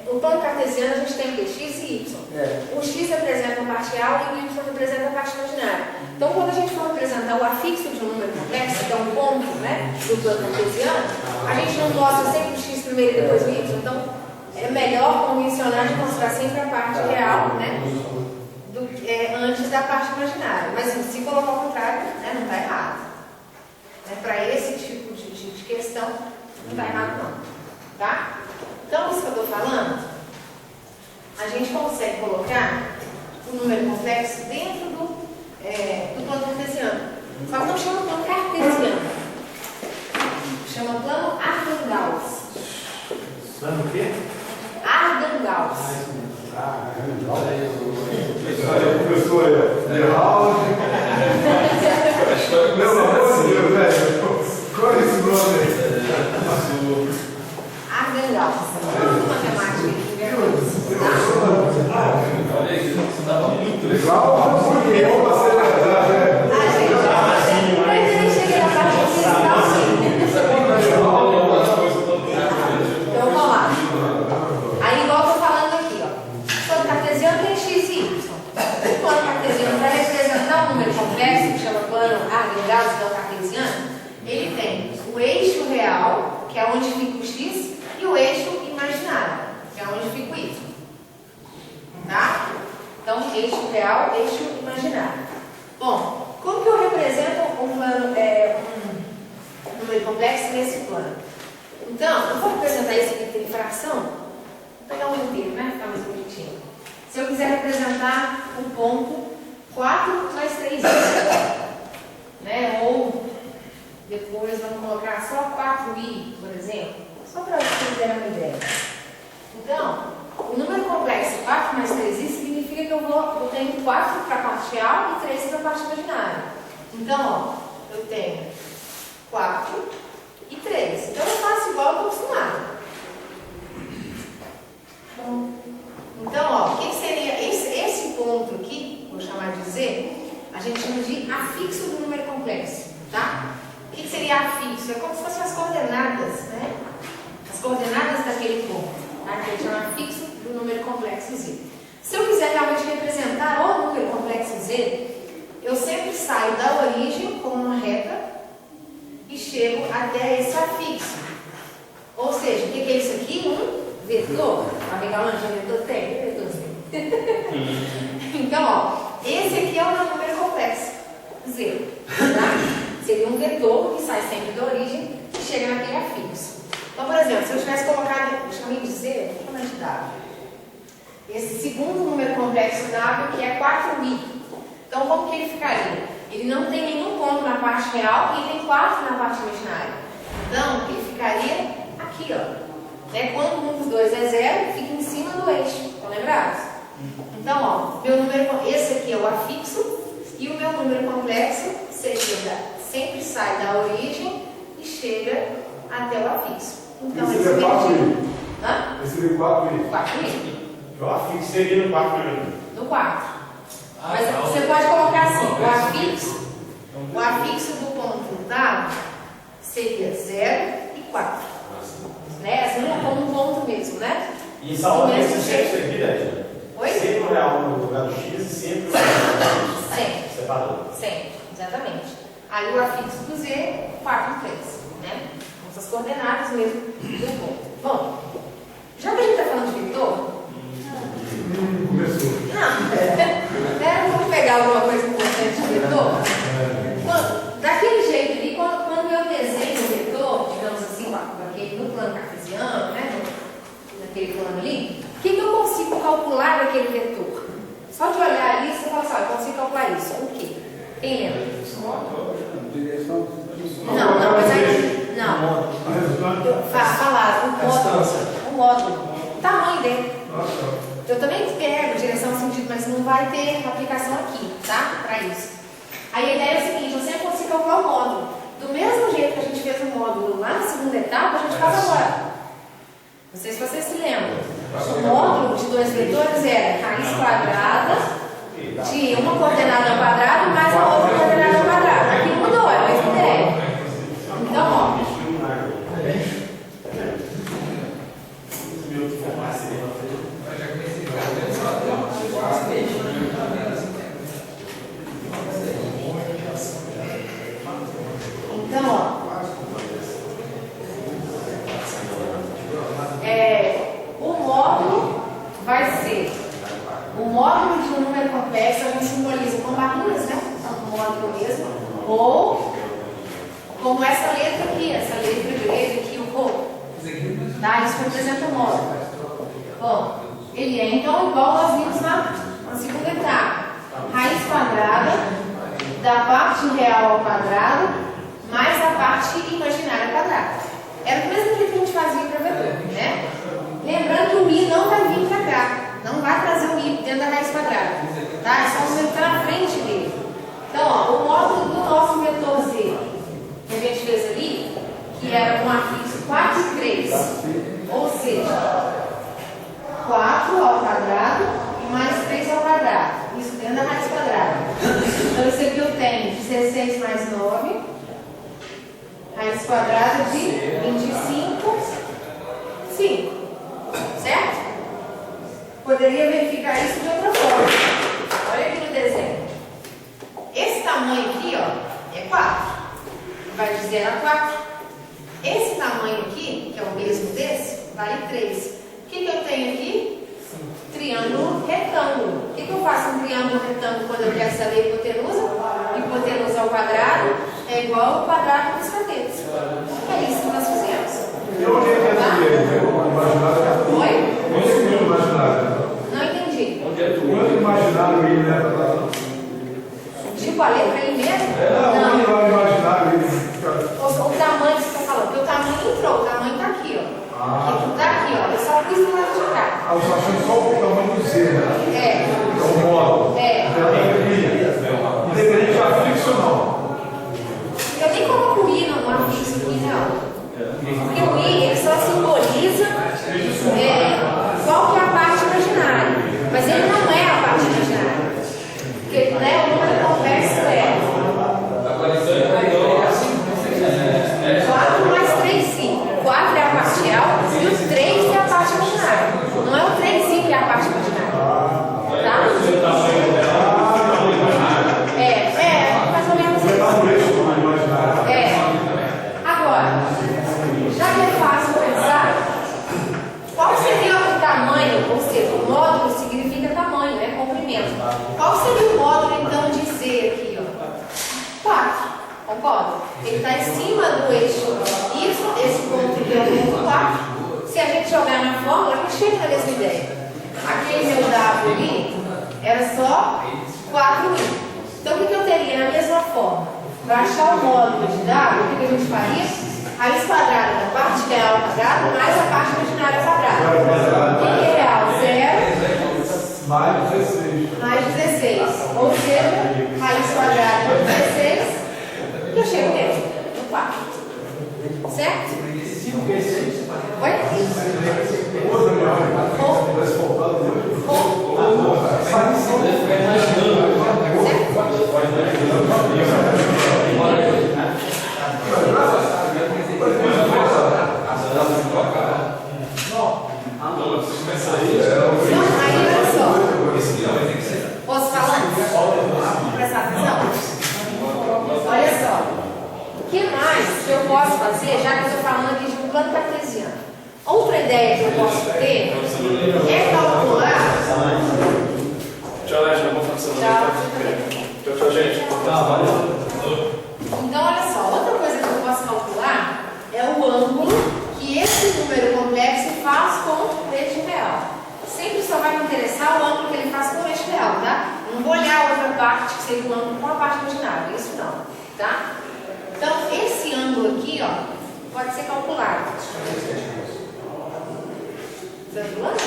no plano cartesiano a gente tem o x e y. O x representa a parte real e o y representa a parte imaginária. Então, quando a gente for representar o afixo de um número complexo, que é um ponto, né, do plano cartesiano, a gente não mostra sempre o x primeiro e depois o y. Então, é melhor convencionar de mostrar sempre a parte real, né, antes da parte imaginária. Mas se colocar ao contrário, né, não está errado. Para esse tipo de questão, não está errado não. Tá? Então, isso que eu estou falando, a gente consegue colocar o número complexo dentro do plano cartesiano. Só que não chama plano cartesiano. Chama plano Ardan-Gauss. Plano o quê? Ardan-Gauss. Professor, não, amor de Deus, velho. Qual é esse nome aí? que é onde fica o x, e o eixo imaginário, que é onde fica o y. Tá? Então, eixo real, eixo imaginário. Bom, como que eu represento um número complexo nesse plano? Então, eu vou representar isso aqui em fração. Vou pegar um inteiro, né? Ficar mais bonitinho. Se eu quiser representar um ponto 4 mais 3, né? Ou depois vamos colocar só 4i, por exemplo, só para vocês terem uma ideia. Então, o número complexo 4 mais 3i significa que eu tenho 4 para a parte real e 3 para a parte imaginária. Então, ó, eu tenho 4 e 3. Então, eu faço igual eu estou acostumada. Então, ó, o que seria esse ponto aqui, vou chamar de Z, a gente chama de afixo do número complexo, tá? O que seria afixo? É como se fossem as coordenadas, né? As coordenadas daquele ponto, tá? Que a gente chama afixo do número complexo Z. Se eu quiser realmente representar o número complexo Z, eu sempre saio da origem com uma reta e chego até esse afixo. Ou seja, o que é isso aqui? Um vetor. Vai pegar onde o vetor tem? Então, ó, esse aqui é o meu número complexo Z, tá? Seria um vetor que sai sempre da origem e chega naquele afixo. Então, por exemplo, se eu tivesse colocado, eu chamei de Z, vou chamar de W. Esse segundo número complexo W, que é 4i. Então, como que ele ficaria? Ele não tem nenhum ponto na parte real e tem 4 na parte imaginária. Então, ele ficaria aqui, ó. Né? Quando um dos dois é 0, fica em cima do eixo. Estão lembrados? Então, ó, meu número, esse aqui é o afixo e o meu número complexo sempre sai da origem e chega até o afixo. Então, esse é 4i. Hã? Esse é 4i. 4i. Eu afixo seria no 4 mesmo. No 4. Mas você pode colocar assim, o afixo do ponto W seria 0 e 4. Né? Assim é como um ponto mesmo, né? E essa ordem sempre servida, né? Oi? Sempre o real no lugar do x e sempre o real no x. Sempre. Separado. Sempre, exatamente. Aí o afixo do Z, 4 e 3, né? Essas coordenadas mesmo do ponto. Bom, já que a gente está falando de vetor... Começou. Não, vamos pegar alguma coisa importante de vetor? Daquele jeito ali, quando eu desenho o vetor, digamos assim, no plano cartesiano, né? Naquele plano ali, o que eu consigo calcular daquele vetor? Só de olhar ali, você fala assim, eu consigo calcular isso. O quê? Quem lembra? Direção. Não, mas aí. Não. Falar, o módulo. O tamanho dele. Eu também pego direção sentido, mas não vai ter aplicação aqui, tá? Para isso. Aí a ideia é o seguinte, eu sempre consigo calcular o módulo. Do mesmo jeito que a gente fez o módulo lá na segunda etapa, a gente faz agora. Não sei se vocês se lembram. O módulo de 2 vetores era raiz quadrada de uma coordenada ao quadrado mais a outra coordenada ao quadrado. Aqui mudou, é a mesma ideia. Então, ó. Então, ó. O módulo vai ser o módulo de um número complexo, a gente simboliza com barrinhas, né? O módulo mesmo. Ou como essa letra aqui, essa letra grega aqui, o rho. Tá? Isso representa o módulo. Bom, ele é então igual nós vimos na segunda etapa. Raiz quadrada da parte real ao quadrado mais a parte imaginária ao quadrado. Era do mesmo jeito que a gente fazia para vetor, né? Lembrando que o i não vai vir para cá. Não vai trazer o i dentro da raiz quadrada. Tá? É só um número que está na frente dele. Então, ó, o módulo do nosso vetor z, que a gente fez ali, que era um afixo 4 e 3. Ou seja, 4 ao quadrado e mais 3 ao quadrado. Isso dentro da raiz quadrada. Então, isso aqui eu tenho 16 mais 9. Raiz quadrada de 25, 5. Certo? Poderia verificar isso de outra forma. Olha aqui no desenho. Esse tamanho aqui, ó, é 4. Vai de 0 a 4. Esse tamanho aqui, que é o mesmo desse, vale 3. O que eu tenho aqui? Triângulo retângulo. O que eu faço com triângulo retângulo quando eu quero saber a hipotenusa? Hipotenusa ao quadrado é igual ao quadrado dos catetos. É isso que nós fizemos. E onde é que é o imaginário? Oi? Onde é que é o imaginário? Não entendi. Quanto imaginário ele leva para lá? Tipo a letra aí mesmo? Onde vai o imaginário ele fica? O tamanho que você está falando, porque o tamanho entrou, o tamanho está aqui, ó. Está aqui, ó. Eu só pus do lado de cá. Ah, você está achando só o tamanho do Z, né? É. É o módulo. É. Independente de fixo ou não. Eu nem coloco o I no afixo aqui, não. Porque o I, ele só simboliza qual que é a parte imaginária. Mas ele não é a parte imaginária. Porque, né, o número complexo é 4 mais 3, 5. 4 é a parte real e o 3 é a parte imaginária. Não é o 3 5 que é a parte imaginária. Tá? Mais ou menos isso. Agora, já que é fácil pensar, qual seria o tamanho, ou seja, o módulo significa tamanho, né? Comprimento. Qual seria o módulo então de Z aqui, ó? 4. Concorda? Ele está em cima do eixo Y, esse ponto aqui é o ponto 4. Se a gente jogar na fórmula, a gente chega na mesma ideia. Aquele meu W ali era só 4i. Então o que eu teria na mesma forma? Para achar o módulo de W, o que a gente faria? Raiz quadrada da parte real ao quadrado mais a parte imaginária ao quadrado. O que é real? 0 mais 16. Mais 16. Ou seja, raiz quadrada de 16. E eu chego nele, no 4. Certo? 5 vezes 6. Oi? Aí, olha só. Posso falar? Prestar atenção? Olha só. O que mais que eu posso fazer, já que eu estou falando aqui de um plano cartesiano? Outra ideia que eu posso ter é calcular. Tchau, Légia, eu vou fazer tchau, gente. Então, olha só, outra coisa que eu posso calcular é o ângulo que esse número complexo faz com o eixo real. Sempre só vai me interessar o ângulo que ele faz com o eixo real, tá? Não vou olhar a outra parte que seria o ângulo com a parte imaginária, isso não, tá? Então, esse ângulo aqui, ó, pode ser calculado. Você está falando?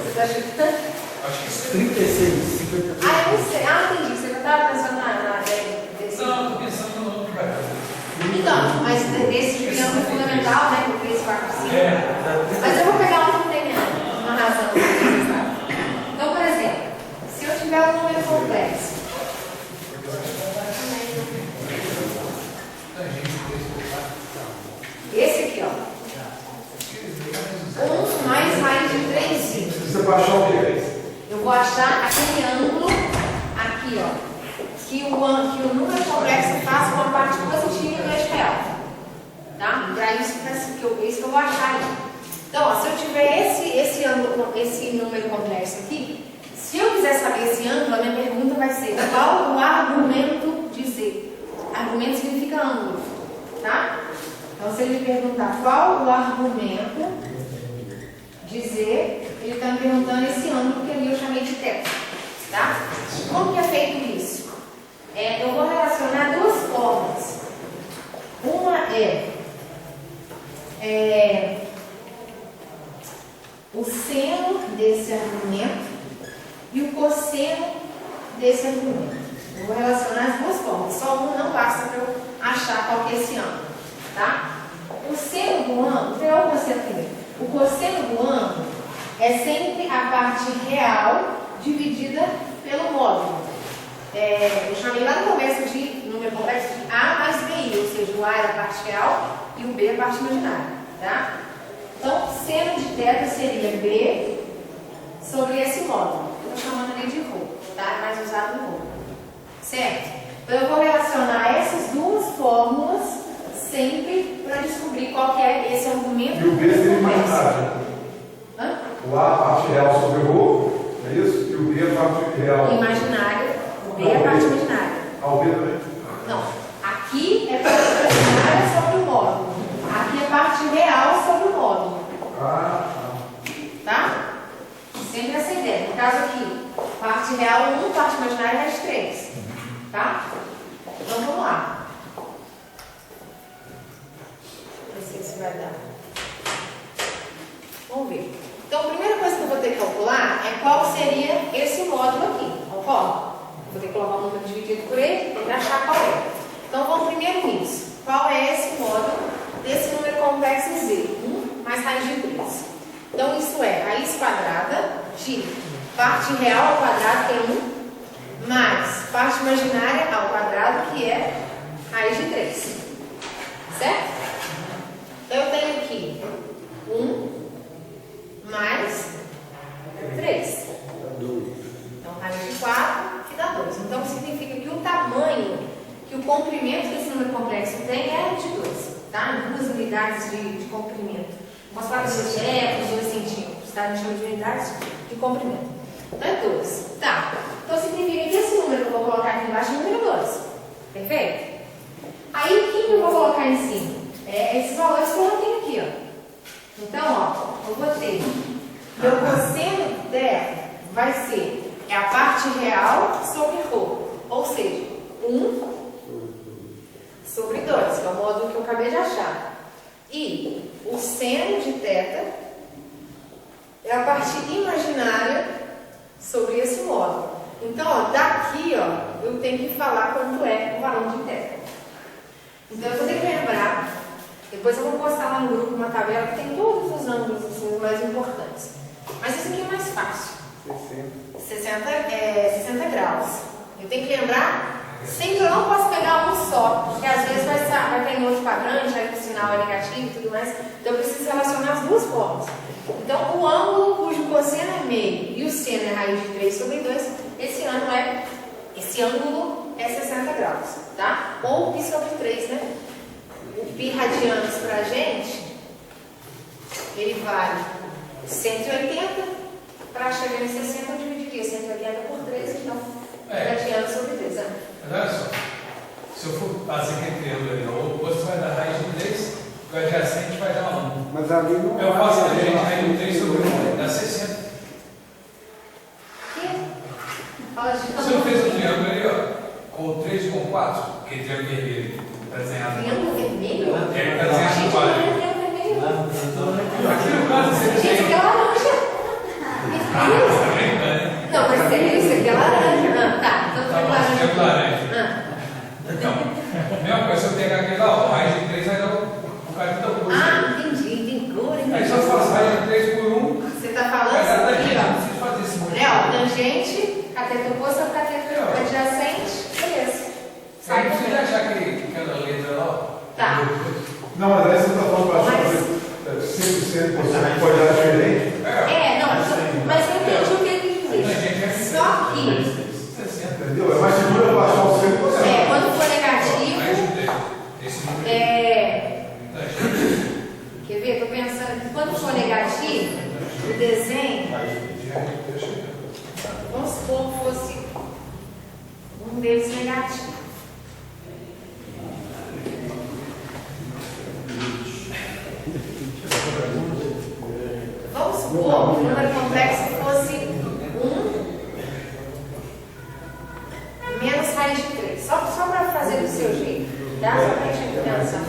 Você está chutando? Acho que 36, 50. Ah, eu não sei. Ah, entendi. Você já estava pensando na desse... não, estou pensando no nome do cartão. Então, mas desse triângulo fundamental, né? Com 3, 4, 5. Mas eu vou pegar um que tem uma razão. Então, por exemplo, se eu tiver um número complexo, esse aqui, ó. 1 mais raiz de 3, 5. Você vai achar o quê? Eu vou achar aquele ângulo aqui, ó. Que o número complexo faz com a parte positiva do eixo real. Tá? Para isso que eu vou achar ali. Então, ó, se eu tiver esse ângulo, esse número complexo aqui, se eu quiser saber esse ângulo, a minha pergunta vai ser qual o argumento de Z? Argumento significa ângulo. Tá? Então, se ele me perguntar qual o argumento de Z, ele está me perguntando esse ângulo que ali eu chamei de θ. Tá? Como que é feito isso? Eu vou relacionar duas formas. Uma o seno desse argumento e o cosseno desse argumento. Eu vou relacionar as duas formas. Só uma não basta para eu achar qual que é esse ângulo. Tá? O seno do ângulo, vou pegar o cosseno primeiro. O cosseno do ângulo é sempre a parte real dividida pelo módulo. Eu chamei lá no começo de número complexo de A mais BI, ou seja, o A é a parte real e o B é a parte imaginária. Tá? Então, seno de θ seria B sobre esse módulo. Eu estou chamando ali de ρ, tá? É mais usado no ρ. Certo? Então, eu vou relacionar essas duas fórmulas sempre para descobrir qual que é esse argumento. E o B seria imaginário. Hã? O A, a parte real sobre o O, é isso? E o B, a parte real. Imaginário, o B é a parte imaginária. Ah, o B também? Não, aqui é a parte imaginária sobre o módulo. Aqui é a parte real sobre o módulo. Tá? Sempre essa ideia. No caso aqui, parte real 1, parte imaginária mais 3. Tá? Então vamos lá. Não sei se vai dar. Vamos ver. Então a primeira coisa que eu vou ter que calcular é qual seria esse módulo aqui. Concorda? Vou ter que colocar o número dividido por ele para achar qual é. Então vamos primeiro nisso. Qual é esse módulo desse número complexo Z? 1 mais raiz de 3. Então isso é raiz quadrada de parte real ao quadrado, que é 1, mais parte imaginária ao quadrado, que é raiz de 3. Certo? Então eu tenho aqui 1 mais 3. Então raiz de 4, que dá 2. Então significa que o tamanho, que o comprimento desse número complexo tem é de 2. Tá? Em 2 unidades de comprimento. Posso falar de metros, 2 centímetros. Tá? A gente chama de unidades de comprimento. Então é 2. Tá. Então significa que esse número que eu vou colocar aqui embaixo é o número 2. Perfeito? Aí o que eu vou colocar em cima? Esses valores que eu não tenho aqui, ó. Então, ó, eu vou ter meu cosseno θ vai ser a parte real sobre ρ, ou seja, 1 sobre 2, que é o módulo que eu acabei de achar. E o seno de θ é a parte imaginária sobre esse módulo. Então, ó, daqui, ó, eu tenho que falar quanto é o valor de θ. Então, eu vou ter que lembrar. Depois eu vou postar lá no grupo uma tabela que tem todos os ângulos assim, mais importantes. Mas isso aqui é mais fácil. 60 graus. Eu tenho que lembrar, sempre eu não posso pegar um só, porque às vezes vai ter em outro quadrante, aí o sinal é negativo e tudo mais. Então eu preciso relacionar as duas formas. Então o ângulo cujo cosseno é meio e o seno é raiz de 3 sobre 2, esse ângulo é 60 graus, tá? Ou π sobre 3, né? O π radianos para a gente, ele vale 180. Para chegar em 60, eu dividiria 180 por 3, então radianos sobre 3. Né? Mas olha só, se eu for fazer aquele triângulo ali, o oposto vai dar raiz de 3, o adjacente vai dar 1. Mas ali não. Eu faço a gente raiz de 3 sobre 1, dá 60. Você não fez um triângulo ali, ó, com 3 com 4, aquele triângulo vermelho, está desenhado. Triângulo vermelho? É, está desenhado no quadro. Aqui no caso, você Gente, aqui é laranja. Não, mas isso aqui é laranja. Ah, tá. Então tá bom, laranja. Ah. Então, mesma coisa, se eu pegar aquele lá, ó, raiz de 3 vai dar o cara da coisa. Ah, entendi. Tem cor, entendi. Aí só faço raiz de 3 por 1. Você está falando Vai dar aqui, tangente, não ó. precisa fazer esse monte. Tangente, cateto oposto, cateto adjacente. Beleza. Aí não precisa achar aquela letra lá, ó. Tá. Não, mas aí você está falando para fazer 100% pode dar diferente? Não, mas eu entendi o que ele diz. Só que, Entendeu? É mais seguro eu baixar o 100%. quando for negativo, quer ver? Estou pensando que quando for negativo, o desenho, vamos supor que fosse um deles negativo. Vamos supor que o número complexo fosse 1 menos raiz de 3. Só para fazer do seu jeito. Tá? Só para a gente pensar.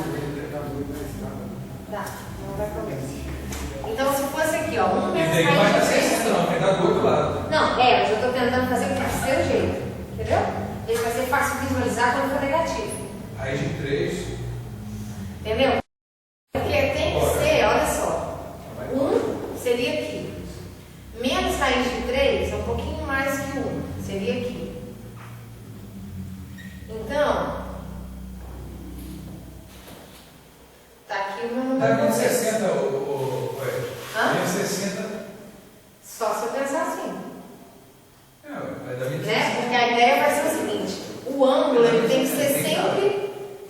Tá, não vai problema. Então, se fosse aqui, ó, 1 menos E daí não vai dar raiz de 3. 60 não, vai dar do outro lado. Não, mas eu estou tentando fazer do seu jeito. Entendeu? Ele vai ser fácil visualizar quando for negativo. Raiz de 3. Entendeu? Porque tem que ser, olha só. 1 seria aqui. Menos raiz de 3 é um pouquinho mais que 1. Seria aqui. Então, tá aqui o meu número. Dá menos 60, menos 60. Só se eu pensar assim. Vai dar menos 60. Né? Porque a ideia vai ser o seguinte: o ângulo ele tem que ser sempre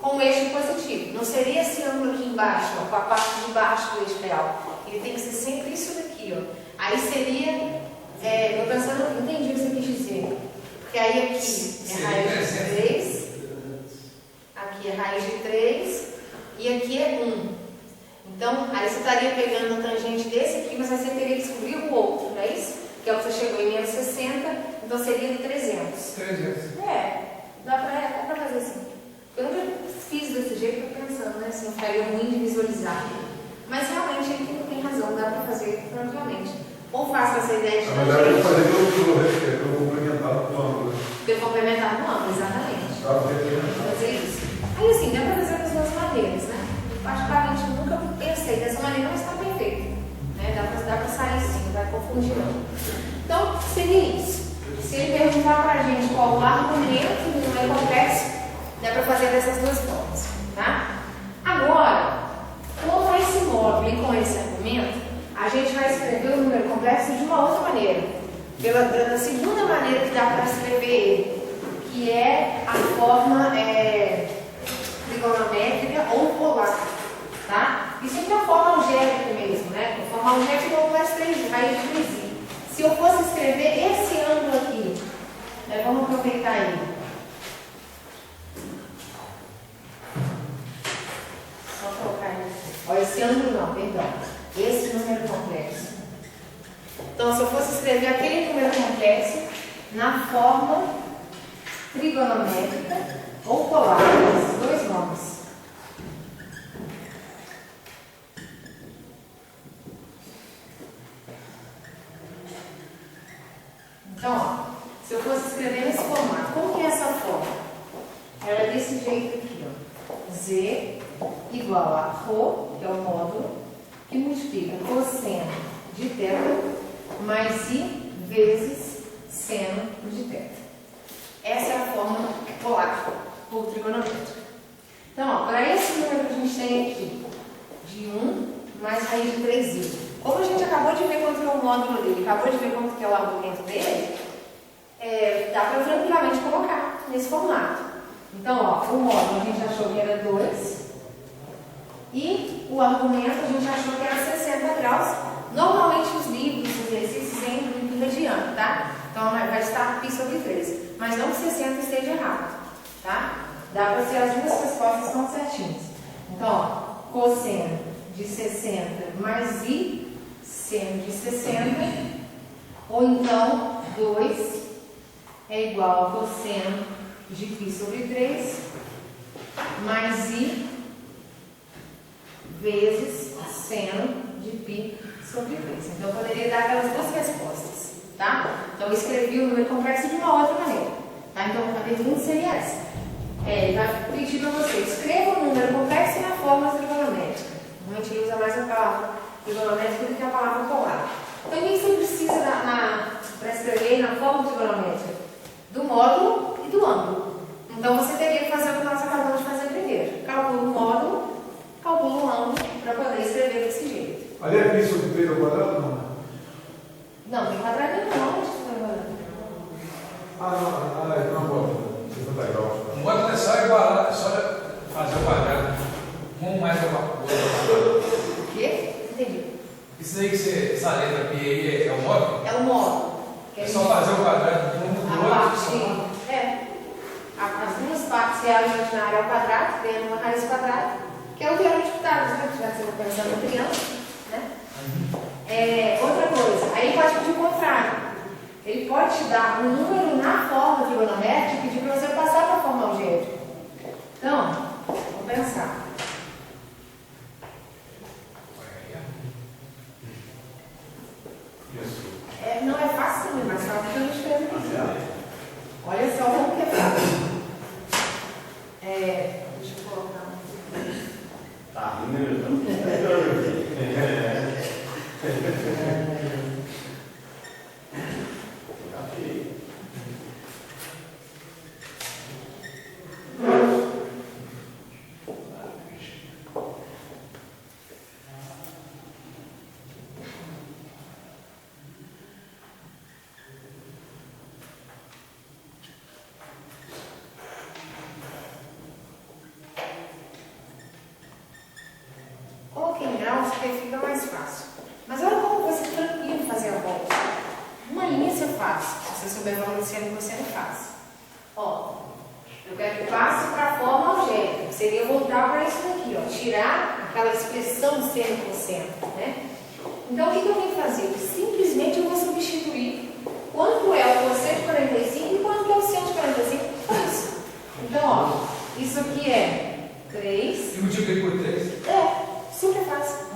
com o eixo positivo. não seria esse ângulo aqui embaixo, ó, com a parte de baixo do eixo real. Ele tem que ser sempre isso daqui, ó. Aí seria, estou pensando, entendi o que você quis dizer. Porque aí aqui é raiz de 3, aqui é raiz de 3 e aqui é 1. Então, aí você estaria pegando a tangente desse aqui, mas aí você teria que descobrir o outro, não é isso? Que é o que você chegou em menos 60, então seria 300. 300. Dá pra fazer assim. Eu nunca fiz desse jeito, estou pensando, né? Assim, ficaria ruim de visualizar. Mas realmente ele não tem razão, dá para fazer tranquilamente. Ou faça essa ideia de Mas dá para fazer pelo complementar com o ângulo. Pelo complementar no ângulo, exatamente. Dá para fazer isso. Aí assim, dá para fazer das duas maneiras, né? Particularmente nunca pensei dessa maneira, mas está bem feito. Né? Dá para sair sim, não vai confundir não. Então, seria isso. Se ele perguntar para a gente qual o argumento do número complexo, dá para fazer dessas duas formas. Tá? Agora, com esse módulo e com esse argumento, a gente vai escrever o número complexo de uma outra maneira. Da segunda maneira que dá para escrever ele, que é a forma trigonométrica ou polar. Tá? Isso aqui é a forma algébrica mesmo, né? A forma algébrica é o complexo 3, raiz de 3i. Se eu fosse escrever esse ângulo aqui, vamos aproveitar ele. Só colocar ele. Olha, esse ângulo não, perdão. Esse número complexo. Então, se eu fosse escrever aquele número complexo na forma trigonométrica ou polar, esses dois nomes. Então, ó, se eu fosse escrever nesse formato, como que é essa forma? Ela é desse jeito aqui, ó. Z igual a Rho, que é o módulo, que multiplica cosseno de θ mais I vezes seno de θ. Essa é a forma polar, ou trigonométrica. Então, ó, para esse número que a gente tem aqui, de 1 mais raiz de 3i. Como a gente acabou de ver quanto é o módulo dele, acabou de ver quanto que é o argumento dele, dá para tranquilamente colocar nesse formato. Então, ó, o módulo a gente achou que era 2 e o argumento a gente achou que era 60 graus. Normalmente os livros, os exercícios entram em mediano, tá? Então vai estar π sobre 3. Mas não que 60 esteja errado, tá? Dá para ser as duas respostas estão certinhas. Então, ó, cosseno de 60 mais I seno de 60, ou então 2 é igual a cosseno de π sobre 3 mais I vezes seno de π sobre 3. Então, eu poderia dar aquelas duas respostas, tá? Então, eu escrevi o número complexo de uma outra maneira, tá? Então, a pergunta seria essa. Ele vai pedir para você, escreva o número complexo na forma trigonométrica. A gente usa mais a palavra trigonométrica do que a palavra polar. Então, o que você precisa para escrever na forma trigonométrica? Do módulo e do ângulo. Então, você teria que fazer o que nós acabamos de fazer primeiro. Calcula o módulo, calcula o ângulo, para poder escrever desse jeito. Ali é π sobre 3 ao quadrado, não? Não, tem quadradinho não, Não pode. 60 graus. O módulo é só igualar, é só fazer o quadrado. Um mais uma coisa. O quê? Entendi. Isso aí que essa letra P aí é o módulo? É o módulo. É só fazer o quadrado de um do A outro. parte, as duas partes reais imaginárias é o quadrado, tendo uma raiz quadrada, que é o triângulo de Pitágoras, né? Já que você está pensando no triângulo, né? Outra coisa, aí ele pode pedir o contrário. Ele pode te dar um número na forma trigonométrica e pedir para você passar para a forma algébrica. Então, vamos pensar. Não é fácil, mas só que a gente escreve aqui. Olha só como que é fácil. Deixa eu colocar um. Tá, número. mais fácil. Mas olha como vai ser tranquilo fazer a volta. Uma linha você faz. Se você souber valor de seno e cosseno, faz. Ó, eu quero que passe para a forma algébrica. Seria voltar para isso daqui, ó. Tirar aquela expressão seno e cosseno, né? Então, o que eu tenho que fazer? Simplesmente eu vou substituir quanto é o cosseno de 45 e quanto é o seno de 45 por isso. Então, ó, isso aqui é 3. E multiplica por 3? É, super fácil.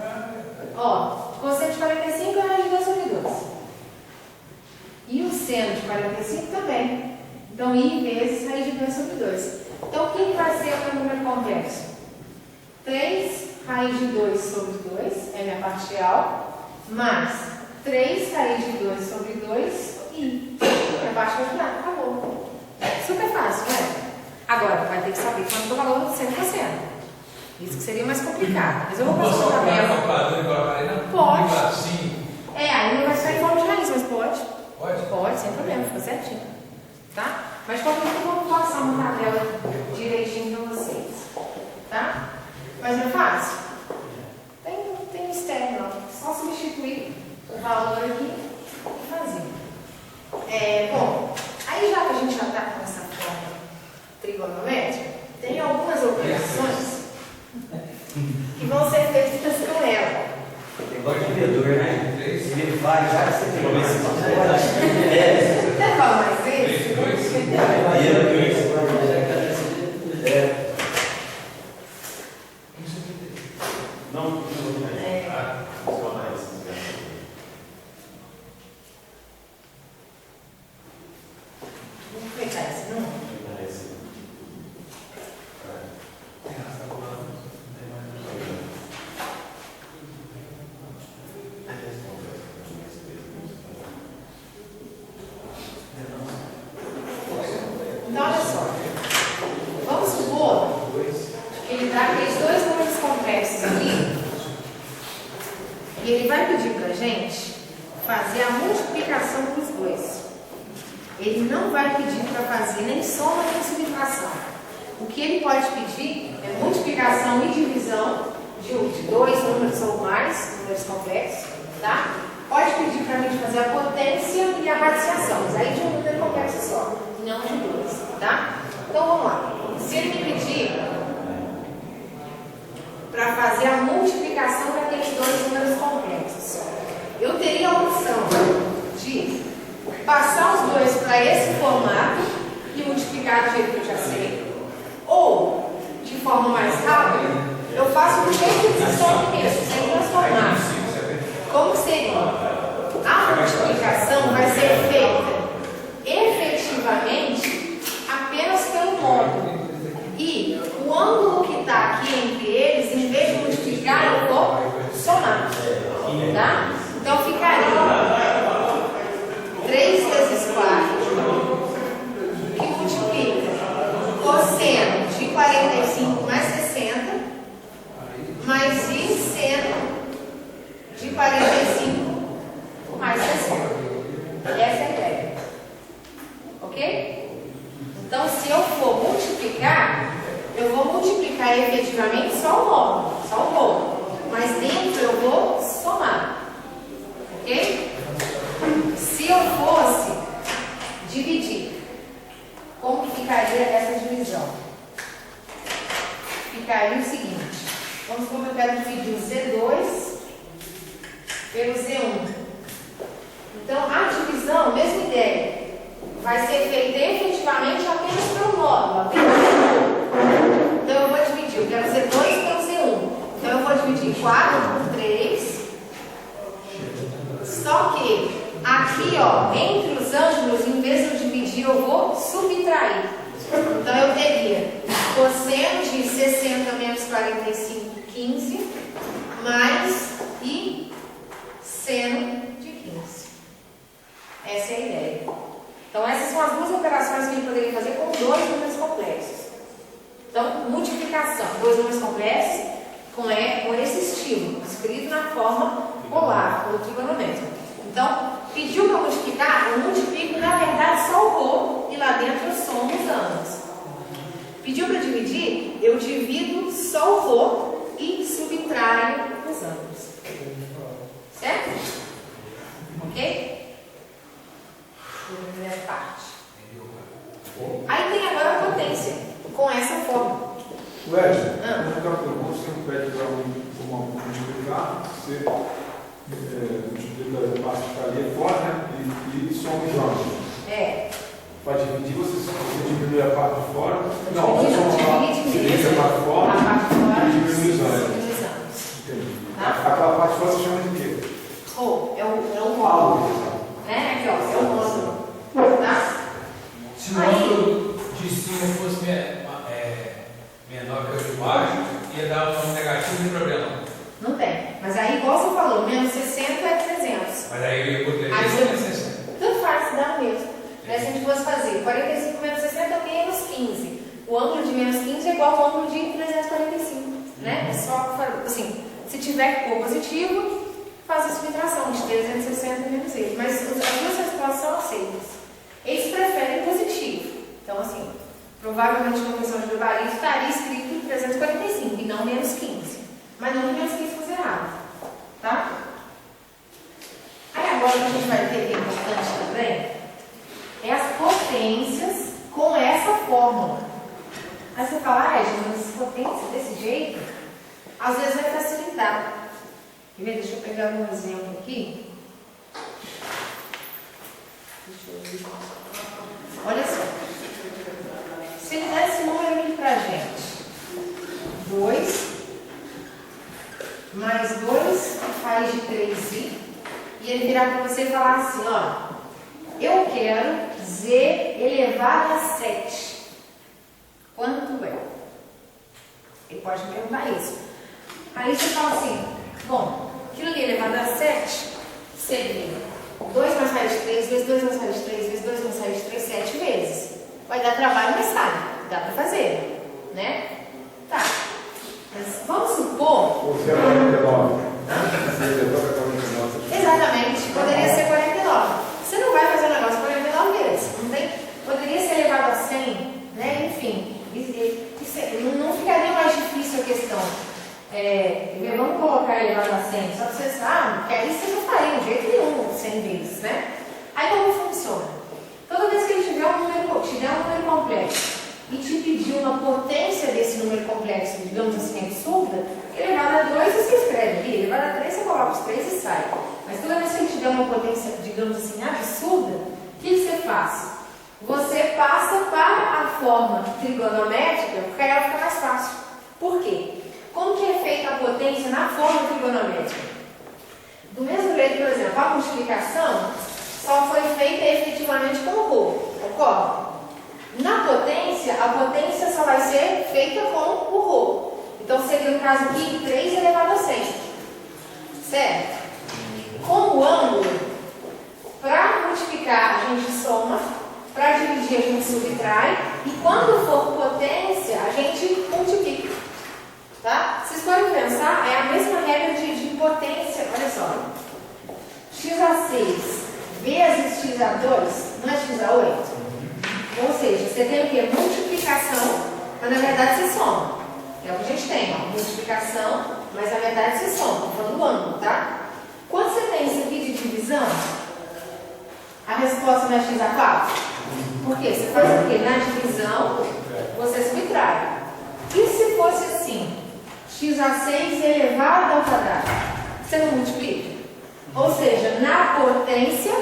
Ó, cosseno de 45 é raiz de 2 sobre 2. E o seno de 45 também. Então, I vezes raiz de 2 sobre 2. Então, o que vai ser o meu número complexo? 3 raiz de 2 sobre 2 é minha parcial, mais 3 raiz de 2 sobre 2 I. Minha parte quadrada. Acabou. Super fácil, né? Agora, vai ter que saber quanto é o valor do seno e cosseno. Isso que seria mais complicado. Mas eu vou passar uma tabela. Pode. Sim. Aí não vai sair em forma de raiz, mas pode. Pode? Pode, sem problema, fica certinho. Tá? Mas de qualquer forma eu vou passar uma tabela direitinho para vocês. Tá? Mas é fácil? Tem mistério não. Só substituir o valor aqui e fazer. Bom, aí já que a gente já está com essa forma trigonométrica, tem algumas operações que vão ser feitas com ela. Tem igual de vendedor, né? Ele vai, já que você tem uma Quer falar mais vezes? Não. Vamos aproveitar esse número. Então, olha só. Vamos supor que ele dá aqueles dois números complexos aqui e ele vai pedir para a gente fazer a multiplicação dos dois. Ele não vai pedir para fazer nem soma nem subtração. O que ele pode pedir é multiplicação e divisão de dois números ou mais, números complexos, tá? Pode pedir para a gente fazer a potência e a radiciação, mas aí de um número complexo só, não de dois, tá? Então vamos lá. Se ele me pedir para fazer a multiplicação daqueles dois números complexos, eu teria a opção de passar os dois para esse formato e multiplicar do jeito que eu já sei, ou, de forma mais rápida, eu faço do jeito que eles estão mesmo, sem transformar. Como seria? A multiplicação vai ser feita efetivamente apenas pelo módulo. E o ângulo que está aqui entre eles, em vez de multiplicar, eu vou somar. Tá? Então ficaria 3 vezes 4, que multiplica cosseno de 45 mais 60, mais I seno de 45 mais 60. Essa é a ideia. Ok? Então, se eu for multiplicar, eu vou multiplicar efetivamente só o módulo, só o módulo. Mas dentro eu vou somar. Ok? Se eu fosse dividir, como ficaria essa divisão? Ficaria o seguinte. Vamos supor que eu quero dividir o Z2 pelo Z1. Então, a divisão, mesma ideia, vai ser feita efetivamente apenas pelo módulo. Então, eu vou dividir, eu quero Z2 pelo Z1. Então, eu vou dividir 4 por 3. Só que aqui, ó, entre os ângulos, em vez de eu dividir, eu vou subtrair. Então, eu teria cosseno de 60 menos 45, 15, mais I seno de 15. Essa é a ideia. Então, essas são as duas operações que ele poderia fazer com dois números complexos. Então, multiplicação, dois números complexos com esse estilo, escrito na forma polar, ou trigonométrica. Então, pediu para multiplicar, eu multiplico, na verdade, só o rho, e lá dentro eu somo os ângulos. Pediu para dividir, eu divido só o rho e subtraio os ângulos. Ok? Primeira parte. Aí tem agora a potência, com essa forma. O Edson, no cálculo comum, você não pede para multiplicar, você multiplica o passo que está ali fora, né? E soma os lados. Para dividir, você diminui a parte de fora. Não, você divide a parte de fora e diminui os anos. Entendi. Aquela parte de fora você chama de quê? É o módulo. Aqui, ó, é o módulo. Tá? Se o módulo de cima fosse menor que o de baixo, ia dar um negativo, não tem problema. Não tem. Mas aí, igual você falou, menos 60 é 300. Mas aí eu ia poder Aí menos 60. Tanto faz, dá o mesmo. Se a gente fosse fazer 45 menos 60 menos 15. O ângulo de menos 15 é igual ao ângulo de 345. Né? É só, assim, se tiver que pôr positivo, faz a subtração de 360 menos 6. Mas as duas respostas são aceitas. Eles preferem positivo. Então, assim, provavelmente na questão de gabarito estaria escrito 345 e não menos 15. Mas não que menos 15 fosse errado. Tá? Aí agora o que a gente vai ter que é importante também é as potências com essa fórmula. Aí você fala, mas potência desse jeito, às vezes vai facilitar. Quer ver? Deixa eu pegar um exemplo aqui. Deixa eu ver. Olha só. Se ele der esse número aqui pra gente, 2 mais 2 faz de 3i, e ele virar para você e falar assim, ó, eu quero z elevado a 7. Quanto é? Ele pode me perguntar isso. Aí você fala assim, bom, aquilo ali elevado a 7 seria 2 mais raiz de 3 vezes 2 mais raiz de 3 vezes 2 mais raiz de 3, 7 vezes. Vai dar trabalho, mas sabe, dá para fazer, né? Tá. Mas vamos supor... Ou se é 49. Se elevou para 49. Exatamente, poderia ser 49. Você não vai fazer um negócio 49 vezes, não tem? Poderia ser elevado a 100, né? Enfim, não ficaria mais difícil a questão. Vamos colocar elevado a 100, só para vocês sabem, porque aí vocês não fariam de jeito nenhum 100 vezes, né? Aí como funciona? Toda vez que ele tiver um número complexo e te pedir uma potência desse número complexo, digamos assim, absurda, elevado a 2 você escreve ali, elevado a 3 você coloca os 3 e sai. Mas toda vez que ele tiver uma potência, digamos assim, absurda, o que você faz? Você passa para a forma trigonométrica, porque aí ela fica mais fácil. Por quê? Como que é feita a potência na forma trigonométrica? Do mesmo jeito, por exemplo, a multiplicação só foi feita efetivamente com o rho, concorda? Na potência, a potência só vai ser feita com o rho. Então seria no caso aqui 3 elevado a 100. Certo? Com o ângulo, para multiplicar a gente soma, para dividir a gente subtrai, e quando for potência a gente multiplica. Tá? Vocês podem pensar, é a mesma regra de potência, olha só. X a 6 vezes x a 2, não é x a 8? Ou seja, você tem o que? Multiplicação, mas na verdade você soma. É o que a gente tem, ó, multiplicação, mas na verdade você soma, falando do ângulo, tá? Quando você tem isso aqui de divisão, a resposta não é x a 4? Por quê? Você faz o quê? Na divisão, você subtrai. E se fosse assim, x a 6 elevado ao quadrado, você não multiplica? Ou seja, na potência,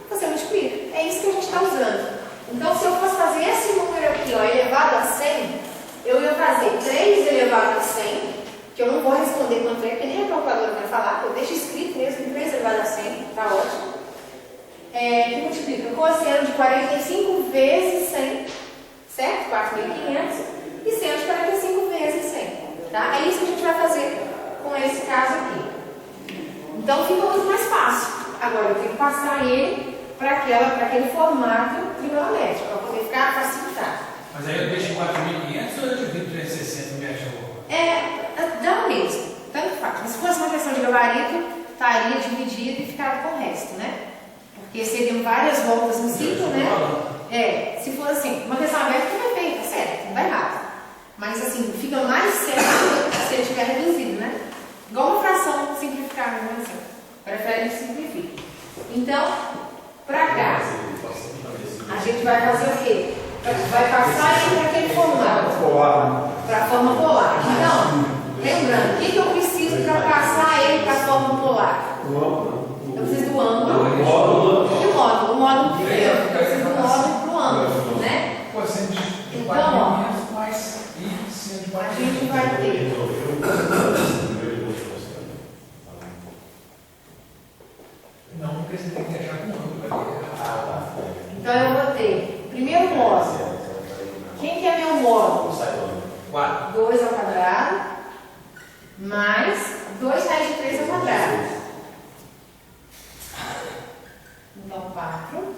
você multiplica. É isso que a gente está usando. Então, se eu fosse fazer esse número aqui, ó, elevado a 100, eu ia fazer 3 elevado a 100, que eu não vou responder quanto é, porque nem a calculadora vai falar, eu deixo escrito mesmo, 3 elevado a 100, tá ótimo. Que multiplica cosseno de 45 vezes 100, certo? 4.500, e seno de 45 vezes 100, tá? É isso que a gente vai fazer com esse caso aqui. Então, fica muito mais fácil. Agora, eu tenho que passar ele para aquele formato trigonométrico, para poder ficar facilitado. Mas aí eu deixo 4.500 ou eu divido 360 e me acho? Dá o mesmo, tanto faz. Mas se fosse uma questão de gabarito, estaria dividido e ficava com o resto, né? Porque seriam várias voltas no ciclo, né? Se for assim, uma questão aberta não vai bem, tá certo, não vai errado. Mas assim, fica mais certo se ele estiver reduzido, né? Igual uma fração simplificada, né? Assim, prefere que simplifique. Então, para cá, a gente vai fazer o quê? Vai passar ele para aquele formato. Para a forma polar. Então, lembrando, o que eu preciso para passar ele para a forma polar? Eu preciso do ângulo e o módulo. O módulo primeiro. Eu preciso do módulo para o ângulo, né? Então, ó, a gente vai ter. Não, porque você tem que deixar com ângulo. Então eu vou ter primeiro módulo. Quem que é meu módulo? 2 ao quadrado mais 2 raiz de 3 ao quadrado. Então 4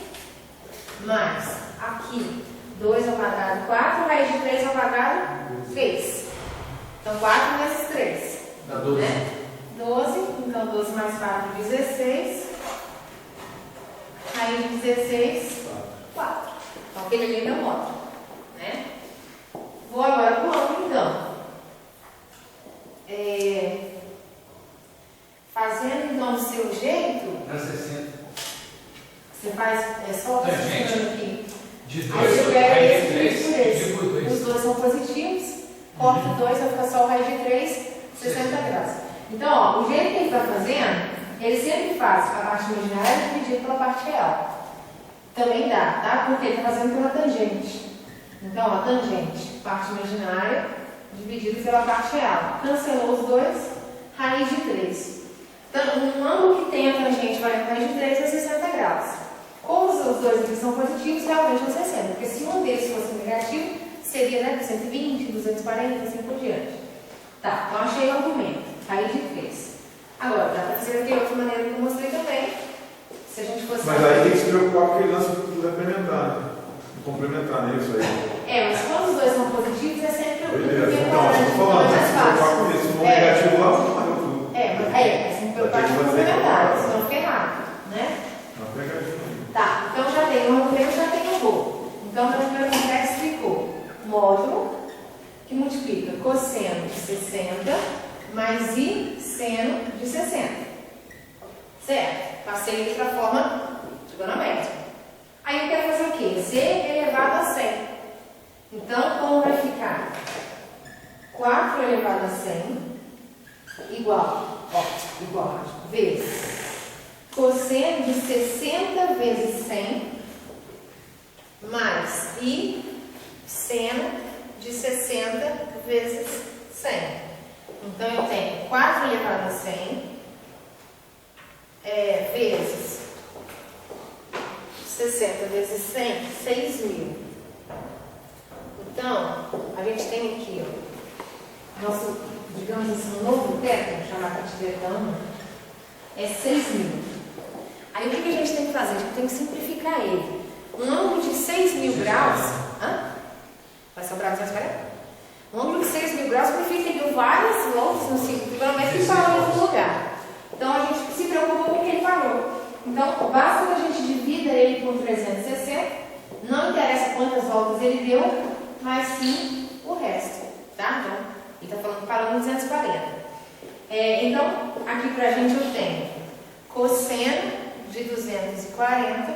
mais aqui 2 ao quadrado 4, raiz de 3 ao quadrado 3. Então 4 vezes 3. Dá 12. Né? 12, então 12 mais 4, 16. Raiz de 16, 4. Então aquele ali é meu módulo. Né? Vou agora para o ângulo, então. Fazendo então do seu jeito. Na 60. Você faz só o que aqui. De 2 aí você pega esse e 3. Os dois são positivos. Corta 2, vai ficar só o raiz de 3, 60 graus. Então, ó, o jeito que ele está fazendo, ele sempre faz a parte imaginária dividida pela parte real. Também dá, tá? Porque ele está fazendo pela tangente. Então, ó, tangente, parte imaginária dividido pela parte real. Cancelou os dois, raiz de 3. Então, um ângulo que tem a tangente valendo raiz de 3 é 60 graus. Como os dois aqui são positivos, realmente é 60. Porque se um deles fosse negativo, seria, né, 120, 240, assim por diante. Tá, então achei o argumento. Raiz de 3. Agora, dá para fazer de outra maneira que eu mostrei também. Se a gente fosse. Mas aí tem que se preocupar com aquele lance do complementar, né? Complementar, né? Isso aí. Mas quando os dois são positivos, é sempre o Beleza. primeiro Então, quadrante, estou falando, tem que se preocupar fácil. com isso. Se for negativo lá, não valeu tudo. Mas tem que preocupar com o complementar, senão fica errado, né? Não é negativo. Tá, então já tem o argumento, já tem o rho. Então, o primeiro complexo ficou módulo, que multiplica cosseno de 60 mais i seno de 60. Certo? Passei ele para a forma trigonométrica. Aí eu quero fazer o quê? Z elevado a 100. Então, como vai ficar? 4 elevado a 100 igual, vezes cosseno de 60 vezes 100 mais i seno de 60 vezes 100. Então, eu tenho 4 elevado a 100 vezes 60 vezes 100, 6.000. Então, a gente tem aqui, ó, nosso, digamos assim, novo teto, vamos chamar de tetão, é 6.000. Aí, o que a gente tem que fazer? A gente tem que simplificar ele. Um ângulo de 6.000 graus... Vai sobrar 240? Um ângulo de 6.000 graus significa várias voltas no ciclo trigonométrico e parou em outro lugar. Então, a gente se preocupa com o que ele parou. Então, basta que a gente divida ele por 360, não interessa quantas voltas ele deu, mas sim o resto, tá? Então, ele está falando que parou em 240. Então, aqui pra gente eu tenho cosseno de 240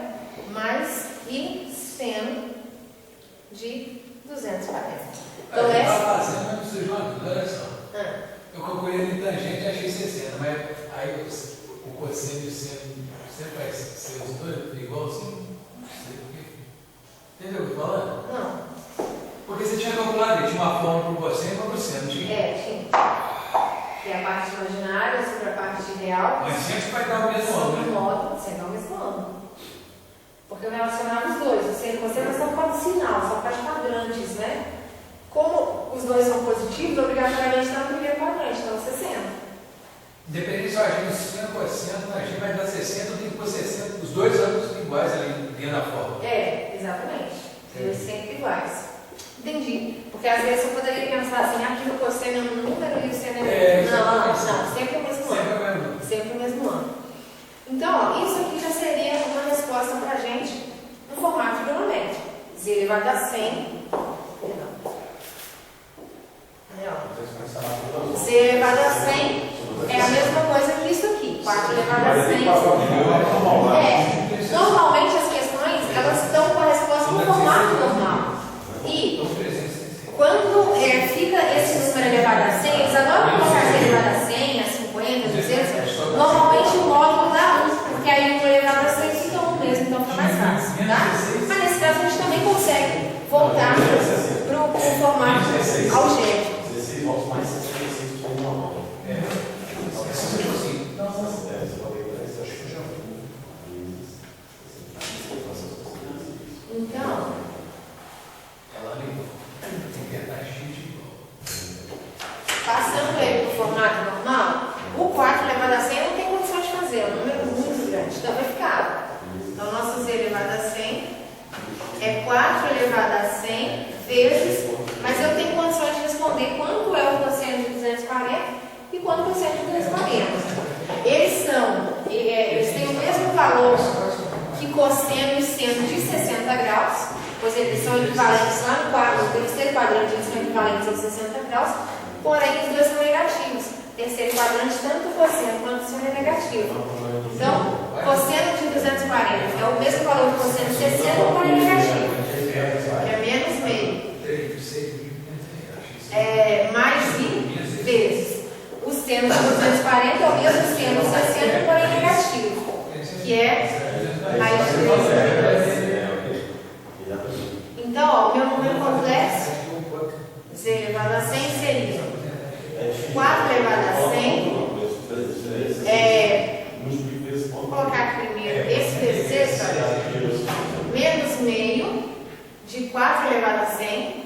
mais i seno de 240. Então, essa... fazendo, mas não seja uma dúvida, olha só. Eu calculei ali tangente e achei 60, mas aí o cosseno e o seno sempre vai ser os dois igual assim? Não sei por quê. Entendeu o que eu tô falando? Não. Porque você tinha calculado, tinha uma forma para o cosseno e para o seno, tinha? Tinha. Tem a parte imaginária sobre a parte real. Mas sempre vai dar o mesmo ângulo, né? Sempre é o mesmo ângulo. Porque eu relacionava os dois. O seno e o cosseno são quadros sinal, são quadrantes, né? Como os dois são positivos, obrigatoriamente está no primeiro quadrante, então 60. Independente se eu agir no seno ou cosseno, a gente vai dar 60, eu tenho que pôr 60, os dois ângulos iguais ali dentro da forma. Exatamente. Os dois sempre iguais. Entendi. Porque às vezes eu poderia pensar assim, aqui no cosseno é um número e o seno é outro. Não, sempre o mesmo ano. Sempre o mesmo ano. Então, ó, isso aqui já seria uma resposta para a gente no formato trigonométrico. Z elevado a 100. Z elevado a 100 é a mesma coisa que isso aqui. 4 4 elevado a 100. Normalmente as questões, elas estão com a resposta no formato normal. E quando fica esse número elevado a 100, eles adoram colocar esse elevado a 100, a 50, 200. Normalmente o módulo dá 1, porque aí o elevado a 100 fica 1 mesmo, então fica mais fácil. Tá? Mas nesse caso a gente também consegue voltar para o formato algébrico. 16 volts mais 66 por normal. Então, passando ele para o formato normal, o 4 elevado a 100 não tem condição de fazer, é um número muito grande, então vai ficar. Então, nosso z elevado a 100 é 4 elevado a 100 vezes, mas eu tenho condições de responder quanto é o cosseno de 240 e quanto é o cosseno de 240. Eles têm o mesmo valor que cosseno e seno de 60 graus, pois eles são equivalentes lá no quadro, o terceiro quadrante eles são equivalentes a 60 graus, porém os dois são negativos. Terceiro quadrante, tanto o cosseno quanto o seno é negativo. Então, cosseno de 240 é o mesmo valor do cosseno de 60, porém negativo. É menos meio. Mais 20 vezes. O seno de 240 é o mesmo seno de 60, porém negativo. Que é raiz de 3. Então, ó, o meu número complexo, z elevado a 100 seria 4 elevado a 100. Vou colocar aqui primeiro esse vezes esse, menos meio de 4 elevado a 100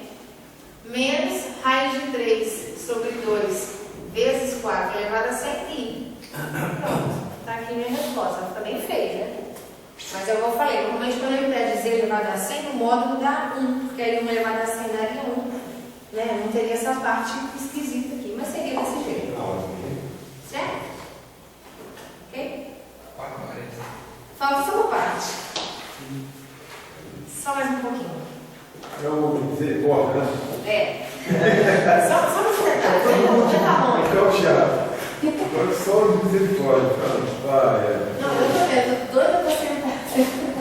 menos raiz de 3 sobre 2 vezes 4 elevado a 100 e pronto. Está aqui minha resposta. Fica bem feia, né? Mas eu falei, normalmente quando ele pede z elevado a 100, o módulo dá 1, porque aí 1 elevado a 100 daria 1. Né? Não teria essa parte esquisita aqui, mas seria desse jeito. Certo? Ok? Falta só uma parte. Só mais um pouquinho. É o misericórdia, né? É. Só no detalhe. Já tá bom. Então, Thiago, agora só o misericórdia. Não, eu tô vendo, tô doida pra sentar.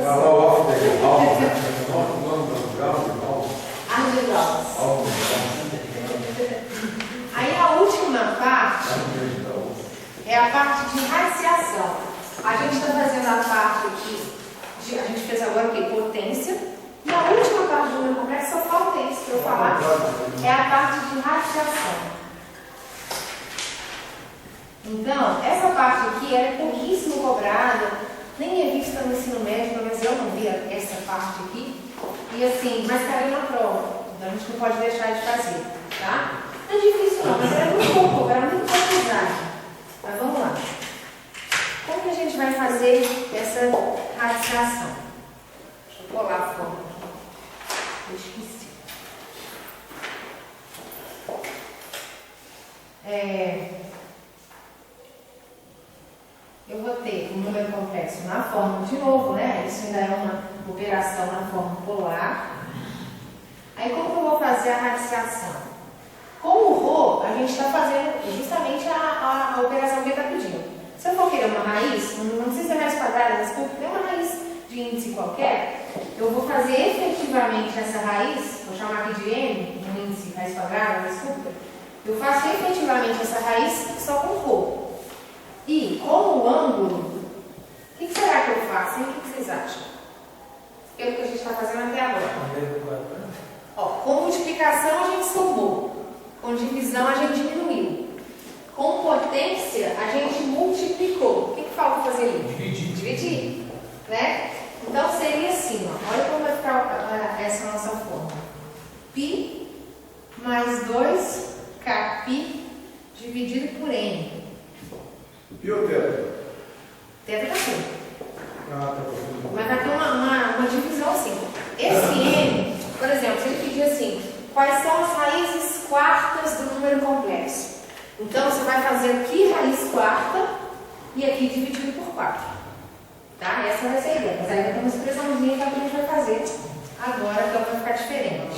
Fala o off dele. Aí a última parte é a parte de radiciação. A gente está fazendo a parte aqui, a gente fez agora o quê? Potência. E a última parte do meu complexo, só falta isso para eu falar, é a parte de radiciação. Então, essa parte aqui ela é pouquíssimo cobrada, nem é vista no ensino médio, mas eu não vi essa parte aqui. E assim, mas caiu na prova, então a gente não pode deixar de fazer, tá? Não é difícil não, mas era muito pouco, era muito pouco usado. Mas vamos lá. Como que a gente vai fazer essa radiciação? Deixa eu colar a forma aqui. Eu esqueci. Eu vou ter um número complexo na forma de novo, né? Isso ainda é uma operação na forma polar. Aí como que eu vou fazer a radiciação? Com o ρ, a gente está fazendo justamente a operação que ele está pedindo. Se eu for querer uma raiz, não precisa ser raiz quadrada, desculpa, tem uma raiz de índice qualquer, eu vou fazer efetivamente essa raiz, vou chamar aqui de n, um índice raiz quadrada, desculpa, eu faço efetivamente essa raiz só com ρ. E com o ângulo, o que será que eu faço? O que vocês acham? Pelo que a gente está fazendo até agora. Ó, com multiplicação a gente somou, com divisão a gente diminuiu, com potência a gente multiplicou. O que falta fazer ali? Dividir. Né? Então seria assim, ó. Olha como vai ficar essa nossa forma. Π mais 2kπ dividido por n. E o teta? Teta tá aqui. Ah, tá bom. Mas vai ter uma divisão assim. Esse n, por exemplo, se ele pedir assim, quais são as raízes quartas do número complexo? Então você vai fazer aqui raiz quarta e aqui dividido por 4. Tá? Essa vai ser a ideia. Mas aí vai ter uma expressãozinha que a gente vai fazer agora, que vai ficar diferente.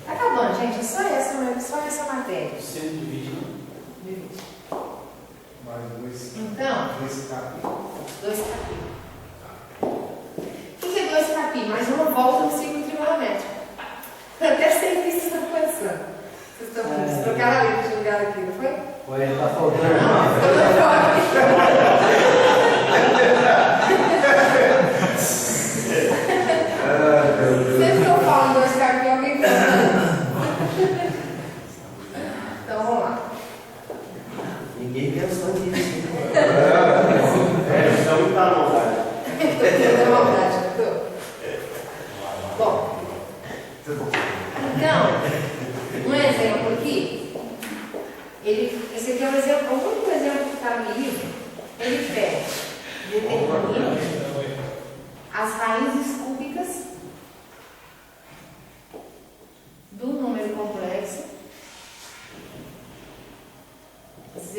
Tá acabando, gente. É só essa matéria. Você divide, não? Divide. Mais 2. Então, Não. 2π. O que é 2π? Mais uma volta no ciclo trigonométrico. Até sei o que vocês estão pensando. Vocês trocaram a letra de lugar aqui, não foi? Foi, está faltando. Não, sempre que eu falo 2π, alguém pensa. Então vamos lá. Ninguém pensou nisso. Então está na vontade. Estou na maldade, não estou? Bom, então, um exemplo aqui, esse aqui é um exemplo, o único exemplo que está no livro, ele pede, determine as raízes cúbicas do número complexo z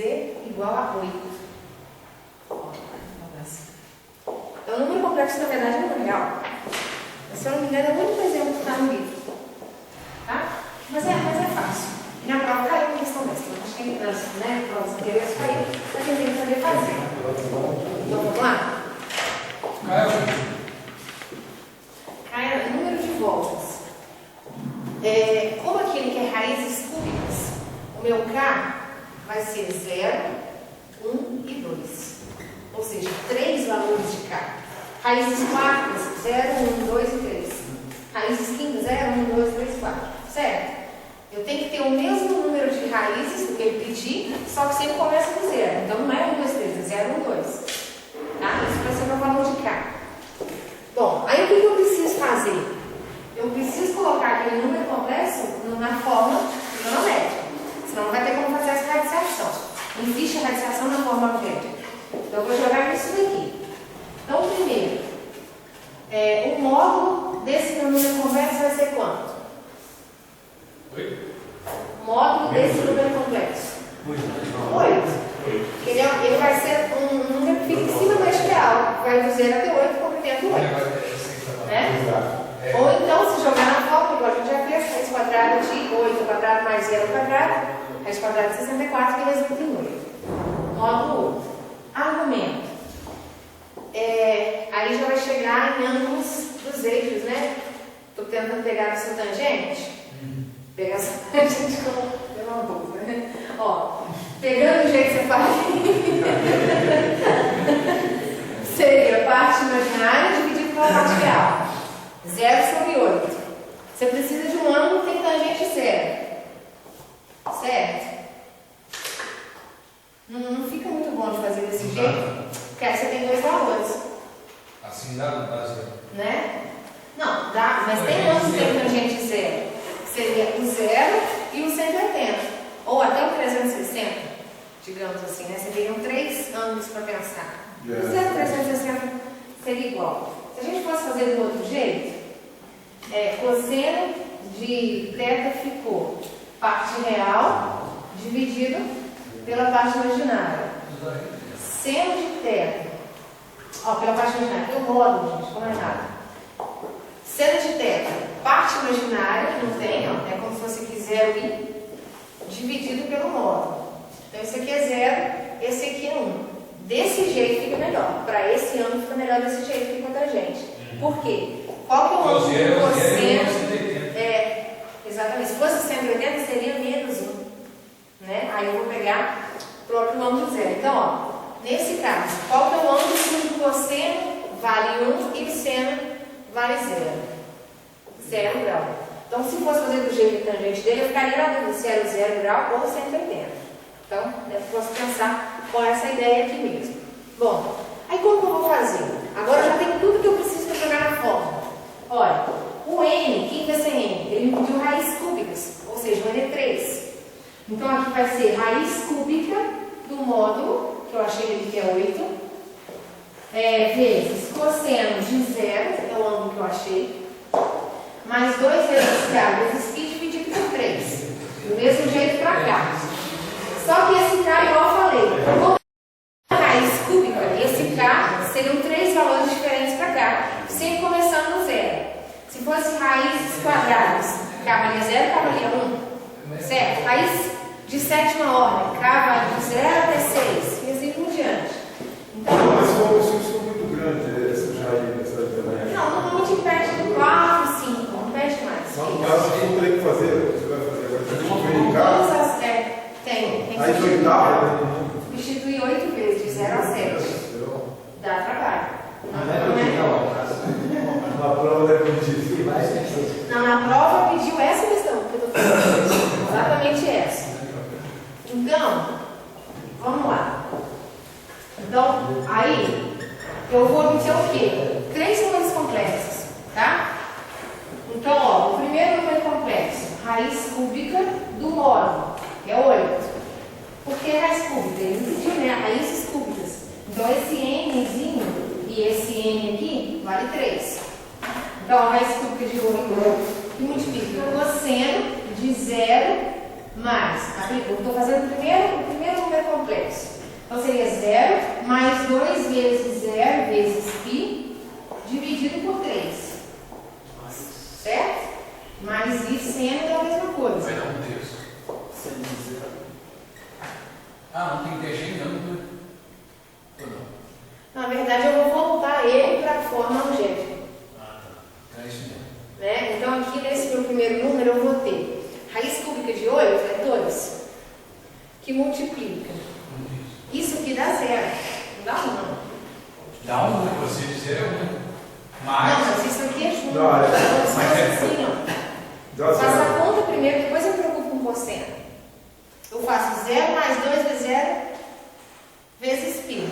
igual a 8. Então, o número complexo, na verdade, é um número real. Se eu não me engano, é o único exemplo que está no livro. Tá? Mas é fácil. E na prova caiu uma questão dessa. Acho que nas provas anteriores caiu, para quem tem que saber fazer. Então, vamos lá? Cai o número de voltas. Como aqui ele quer raízes cúbicas, o meu K vai ser 0, 1 e 2. Ou seja, 3 valores de K. Raízes quartas, 0, 1, 2 e 3. Raízes quintas, 0, 1, 2, 3, 4. Certo? Eu tenho que ter o mesmo número de raízes do que ele pedir, só que sempre começa com 0. Então não é 1, 2, 3, é 0, 1, 2. Tá? Isso vai ser o meu valor de K. Bom, aí o que eu preciso fazer? Eu preciso colocar aquele número complexo na forma trigonométrica. Senão não vai ter como fazer essa radiciação. Não existe a radiciação na forma algébrica. Então eu vou jogar isso daqui. Então, primeiro, o módulo desse meu número complexo vai ser quanto? O módulo desse número complexo? 8. Ele vai ser um número que fica em cima do eixo real. Vai do 0 até 8, comprimento 8. Né? Ou então, se jogar na forma, igual a gente já fez, raiz quadrada de 8 quadrado mais 0 quadrado, raiz quadrada de 64, que resulta em 8. Módulo 8. Argumento. Aí já vai chegar em ângulos dos eixos, né? Estou tentando pegar a sua tangente. Pegar a sua tangente pela boca, né? Ó, pegando o jeito que você faz, seria a parte imaginária dividida pela parte real. 0 sobre 8. Você precisa de um ângulo que tem tangente 0. Certo? Não fica muito bom de fazer desse jeito, porque aí você tem dois valores. Assim dá, não dá zero. Né? Não, dá, mas tem ângulo que tem tangente 0. Seria o 0 e o 180. Ou até o 360, digamos assim, né? Seriam 3 ângulos para pensar. O 0 e 360 seria igual. Se a gente fosse fazer do outro jeito, cosseno de θ ficou parte real dividido pela parte imaginária. Seno de θ, pela parte imaginária, tem o módulo, gente, como é nada. Seno de θ, parte imaginária, que não tem, é como se fosse aqui 0i, dividido pelo módulo. Então esse aqui é 0, esse aqui é 1. Desse jeito fica melhor. Para esse ângulo fica melhor desse jeito que com a tangente. Por quê? Qual que é o ângulo do cosseno? Exatamente. Se fosse 180, seria menos 1. Né? Aí eu vou pegar o próprio ângulo 0. Então, ó, nesse caso, qual que é o ângulo que o cosseno vale 1 e o seno vale 0? 0 grau. Então, se fosse fazer do jeito da tangente dele, eu ficaria na dúvida se era 0 grau ou 180. Então, eu posso pensar com essa ideia aqui mesmo. Bom, aí como que eu vou fazer? Agora eu já tenho tudo que eu preciso para jogar na fórmula. Olha, o n, quem vai ser n? Ele me pediu raízes cúbicas, ou seja, o n é 3. Então aqui vai ser raiz cúbica do módulo, que eu achei que ele que é 8, vezes cosseno de 0, é o ângulo que eu achei, mais 2 vezes k, vezes π dividido por 3. Do mesmo jeito para cá. Só que esse k, igual eu falei, como raiz cúbica, esse k seriam 3 valores diferentes para cá, sempre começando no 0. Se fosse raízes quadradas, k valia 0, k valia 1. Certo? Raiz de sétima ordem, k vai de 0 até 6, e assim por diante. Então, mas se for muito grande, essa também. não, normalmente pede de 4, 5, não pede mais. Mas no caso, se for ter que fazer, você vai fazer agora. Você tem que brincar. Todas as. Tem que Aí substituir. 8 Substituir 8 vezes, de 0 a 7. Dá trabalho. Na prova deve pedir. Não, na prova pediu essa questão que eu estou falando. Exatamente essa. Então, vamos lá. Então, aí, eu vou obter o quê? 3 números complexos, tá? Então, ó, o primeiro número complexo, raiz cúbica do módulo, é 8. Por que raiz cúbica? Ele pediu, né? Raízes cúbicas. Então, esse Nzinho e esse N aqui vale 3. Então, a raiz cúbica de 8 que multiplica o cosseno de 0 mais. Eu estou fazendo o primeiro número complexo. Então, seria 0 mais 2 vezes 0 vezes π dividido por 3. Certo? Mais I seno é a mesma coisa. Vai dar 1/3. Ah, não tem TG não, né? Ou não? Na verdade, eu vou voltar ele para a forma algébrica. Ah, tá. É isso mesmo. Né? Então, aqui nesse meu primeiro número, eu vou ter raiz cúbica de 8 é 2, que multiplica. Isso aqui dá 0. Não dá 1, não. Dá 1, né? Você dizer é 1. Não, Mas. mas isso aqui é junto. Não, é. Então, assim, ó. Faço a conta primeiro, depois eu me preocupo com o cosseno. Eu faço 0 mais 2 vezes 0 vezes π.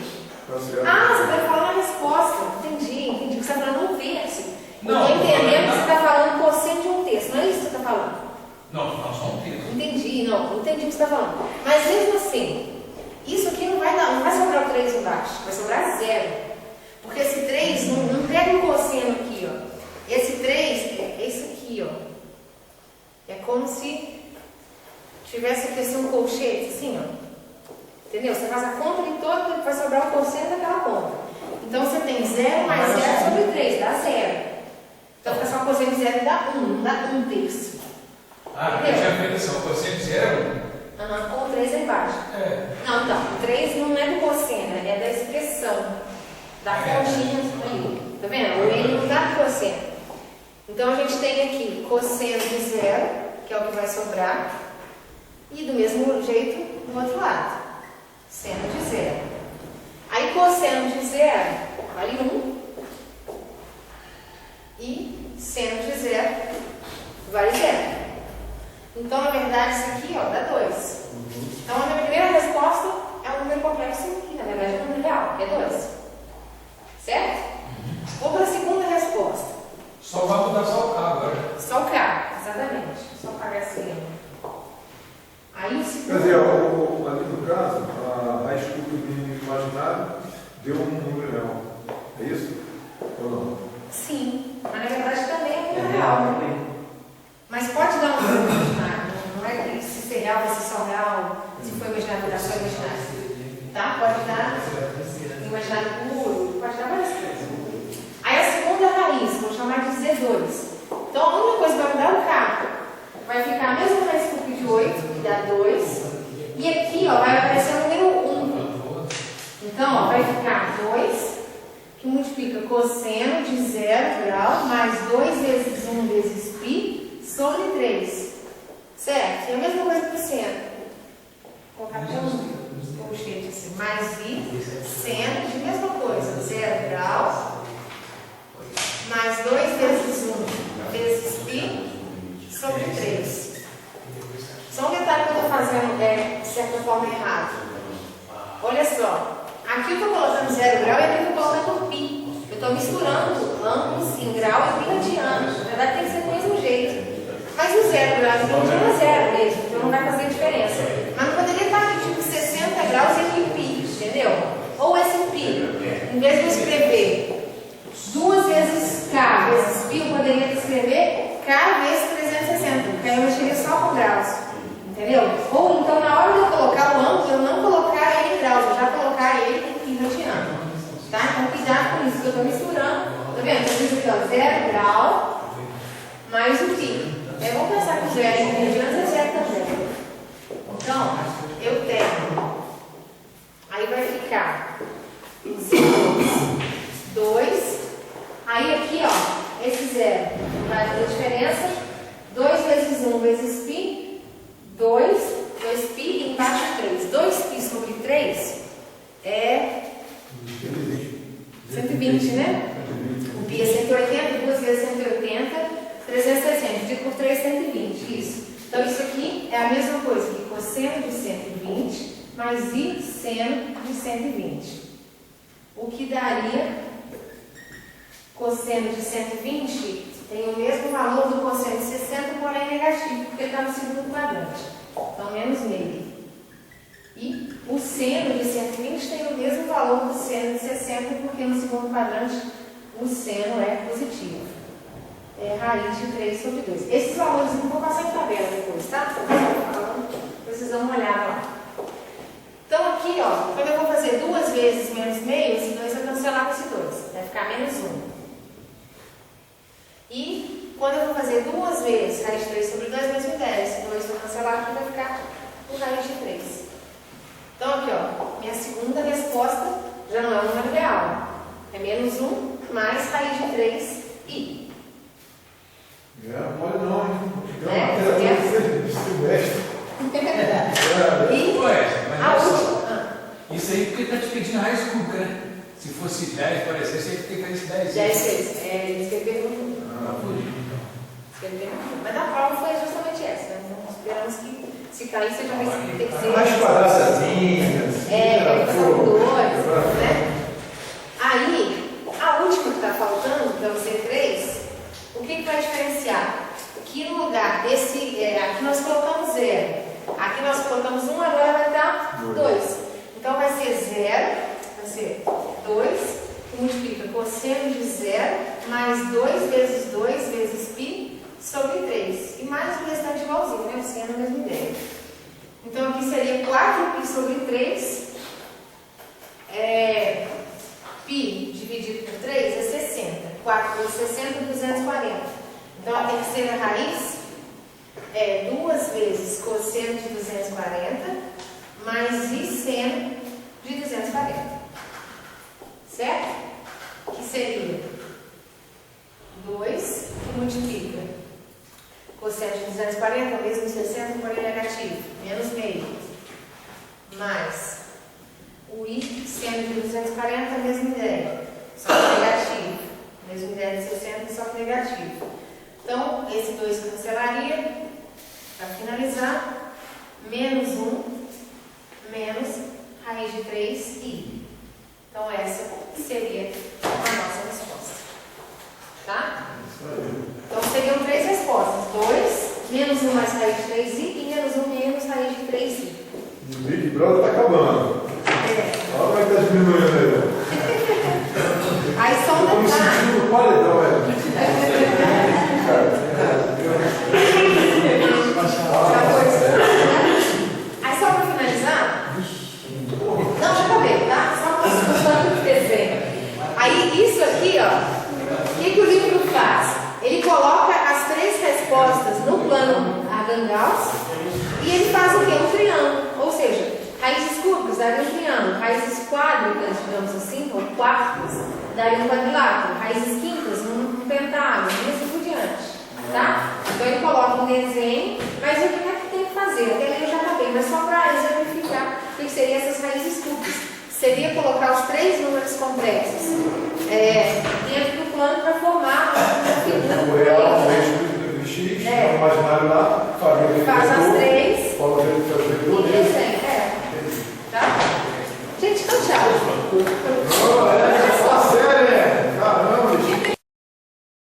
Ah, você vai falar na resposta. Entendi. Você está falando um terço. Não, estou entendendo que não. você está falando cosseno de 1/3. Não é isso que você está falando? Não, só 1/3. Entendi, não entendi o que você está falando. Mas mesmo assim, isso aqui não vai sobrar o 3 embaixo, vai sobrar 0. Porque esse 3 não pega o cosseno aqui, ó. Esse 3 é esse aqui, ó. É como se tivesse aqui um colchete, assim, ó. Entendeu? Você faz a conta de todo, vai sobrar o cosseno daquela conta. Então você tem 0 mais 0 sobre 3, dá 0. Então fica só o cosseno de 0 dá 1, não dá 1/3. Ah, porque eu tinha feito assim, o cosseno de 0 é 1. Com o 3 aí embaixo. É. Não, então, o 3 não é do cosseno, é da expressão. Da continha ali. Tá vendo? O N não dá do cosseno. Então a gente tem aqui cosseno de 0, que é o que vai sobrar. E do mesmo jeito do outro lado. Seno de 0. Aí cosseno de 0 vale 1. E seno de 0 vale 0. Então, na verdade, isso aqui ó, dá 2. Então, a minha primeira resposta é um número complexo aqui. Na verdade, é um número real, que é 2. Certo? Vou para a segunda resposta. Só vai mudar só o K agora. Só o K, exatamente. Só pagar esse lema. Aí o segundo. Quer dizer, ali no caso, a raiz cúbica imaginária deu um número real. É isso? Ou não? Sim, mas na verdade também é um número real. Mas pode dar um número imaginário. Não é se ser real, vai ser só real. Se for imaginário, vai dar só imaginário. Tá? Pode dar imaginário puro, pode dar várias coisas. Aí a segunda raiz, vou chamar de Z2. Então a única coisa que vai mudar é o K. Vai ficar a mesma raiz cúbica de 8, que dá 2. E aqui ó, vai aparecer o número 1. Então ó, vai ficar 2, que multiplica cosseno de 0 grau, mais 2 vezes 1 vezes π, sobre 3. Certo? E a mesma coisa para o seno. Vou colocar aqui um colchete assim. Mais I, seno de mesma coisa. 0 grau, mais 2 vezes 1 vezes π, sobre 3. Só um detalhe que eu estou fazendo de certa forma errado. Olha só. Aqui eu estou colocando 0 grau e aqui eu estou colocando π. Eu estou misturando ambos em grau e π radiano. Na verdade tem que ser do mesmo jeito. Mas o 0 grau e π é 0 mesmo, então não vai fazer diferença. Mas não poderia estar aqui tipo 60 graus e aqui π, entendeu? Ou esse π, em vez de eu escrever 2 vezes K vezes π, eu poderia escrever K vezes 360, porque aí eu mexeria só com graus. Entendeu? Ou então na hora de eu colocar o ângulo, eu não colocar ele em graus, eu já colocar ele em π radiano. Tá? Então cuidado com isso, que eu estou misturando. Tá vendo? Eu fiz aqui, ó, 0 grau mais o π. Aí vamos pensar que o 0 em π radiano é 0 também. Então, eu tenho. Aí vai ficar diferença? 2 vezes 1 vezes π, 2 π e embaixo 3. 2π sobre 3 é 120, né? O π é 180, 2 vezes 180, 360. Dividido por 3, 120. Isso. Então, isso aqui é a mesma coisa que cosseno de 120 mais i seno de 120. O que daria cosseno de 120 tem o mesmo valor do cosseno de 60, porém negativo, porque ele está no segundo quadrante. Então, menos meio. E o seno de 120 tem o mesmo valor do seno de 60, porque no segundo quadrante o seno é positivo. É raiz de 3 sobre 2. Esses valores eu vou passar em tabela depois, tá? Vocês dão uma olhada lá. Então aqui, ó, quando eu vou fazer 2 vezes menos meio, esse 2 vai cancelar com esse 2. Vai ficar menos 1. E quando eu vou fazer 2 vezes raiz de 3 sobre 2, menos 10. Esse 2 vai cancelar aqui, vai ficar por raiz de 3. Então aqui, ó, minha segunda resposta já não é um número real. É menos 1 mais raiz de 3i. Pode não, hein? E a última. Isso aí porque está te pedindo a raiz cúbica, né? Se fosse 10, por exemplo, você tem que ter esse 10. 10 vezes. É isso que ele perguntou. Mas a prova foi justamente essa. Né? Nós esperamos que se cair seja mais tem que ser. Mais quadradas. São 2, né? Aí, a última que está faltando, que é o C3, o que vai diferenciar? Que no lugar desse, aqui nós colocamos 0, aqui nós colocamos 1, agora vai dar 2. Então vai ser 0, vai ser 2, que multiplica cosseno de 0, mais 2 vezes 2 vezes π sobre 3. E mais o restante igualzinho, né? O seno é a mesma ideia. Então aqui seria 4π sobre 3, π dividido por 3 é 60. 4 vezes 60 é 240. Então, ela tem que ser a raiz 2 vezes cosseno de 240 mais i seno de 240. Certo? Que seria 2 que multiplica cosseno de 240 vezes 60, porém negativo, menos meio, mais o i seno de 240, a mesma ideia, só que negativo. Mesma ideia de 60, só que negativo. Então, esse 2 cancelaria, para finalizar, menos 1, menos raiz de 3i. Então, essa seria a nossa resposta. Tá? Então, seriam 3 respostas. 2, menos 1 mais raiz de 3i e menos 1 menos raiz de 3i. O Big Brother está acabando. Olha como é que está diminuindo aí. Aí só um detalhe. No paredão, Aí só para finalizar. Não, já acabei, tá? Só para o desenho. Aí isso aqui, ó. O que o livro faz? Ele coloca as 3 respostas no plano Argand-Gauss e ele faz o quê? Um triângulo. Ou seja, raízes cúbicas daria um triângulo, raízes quádricas, digamos assim, ou quartas, daria um quadrilátero, raízes quintas, um pentágono, e assim por diante. Tá? Então ele coloca um desenho, mas o que é que tem que fazer? Até ali eu já acabei, mas só para exemplificar o que seriam essas raízes cúbicas. Seria colocar os 3 números complexos dentro do plano para formar uma figura. O real, o X, o imaginário lá, faz as 3 coloca ele e desenha.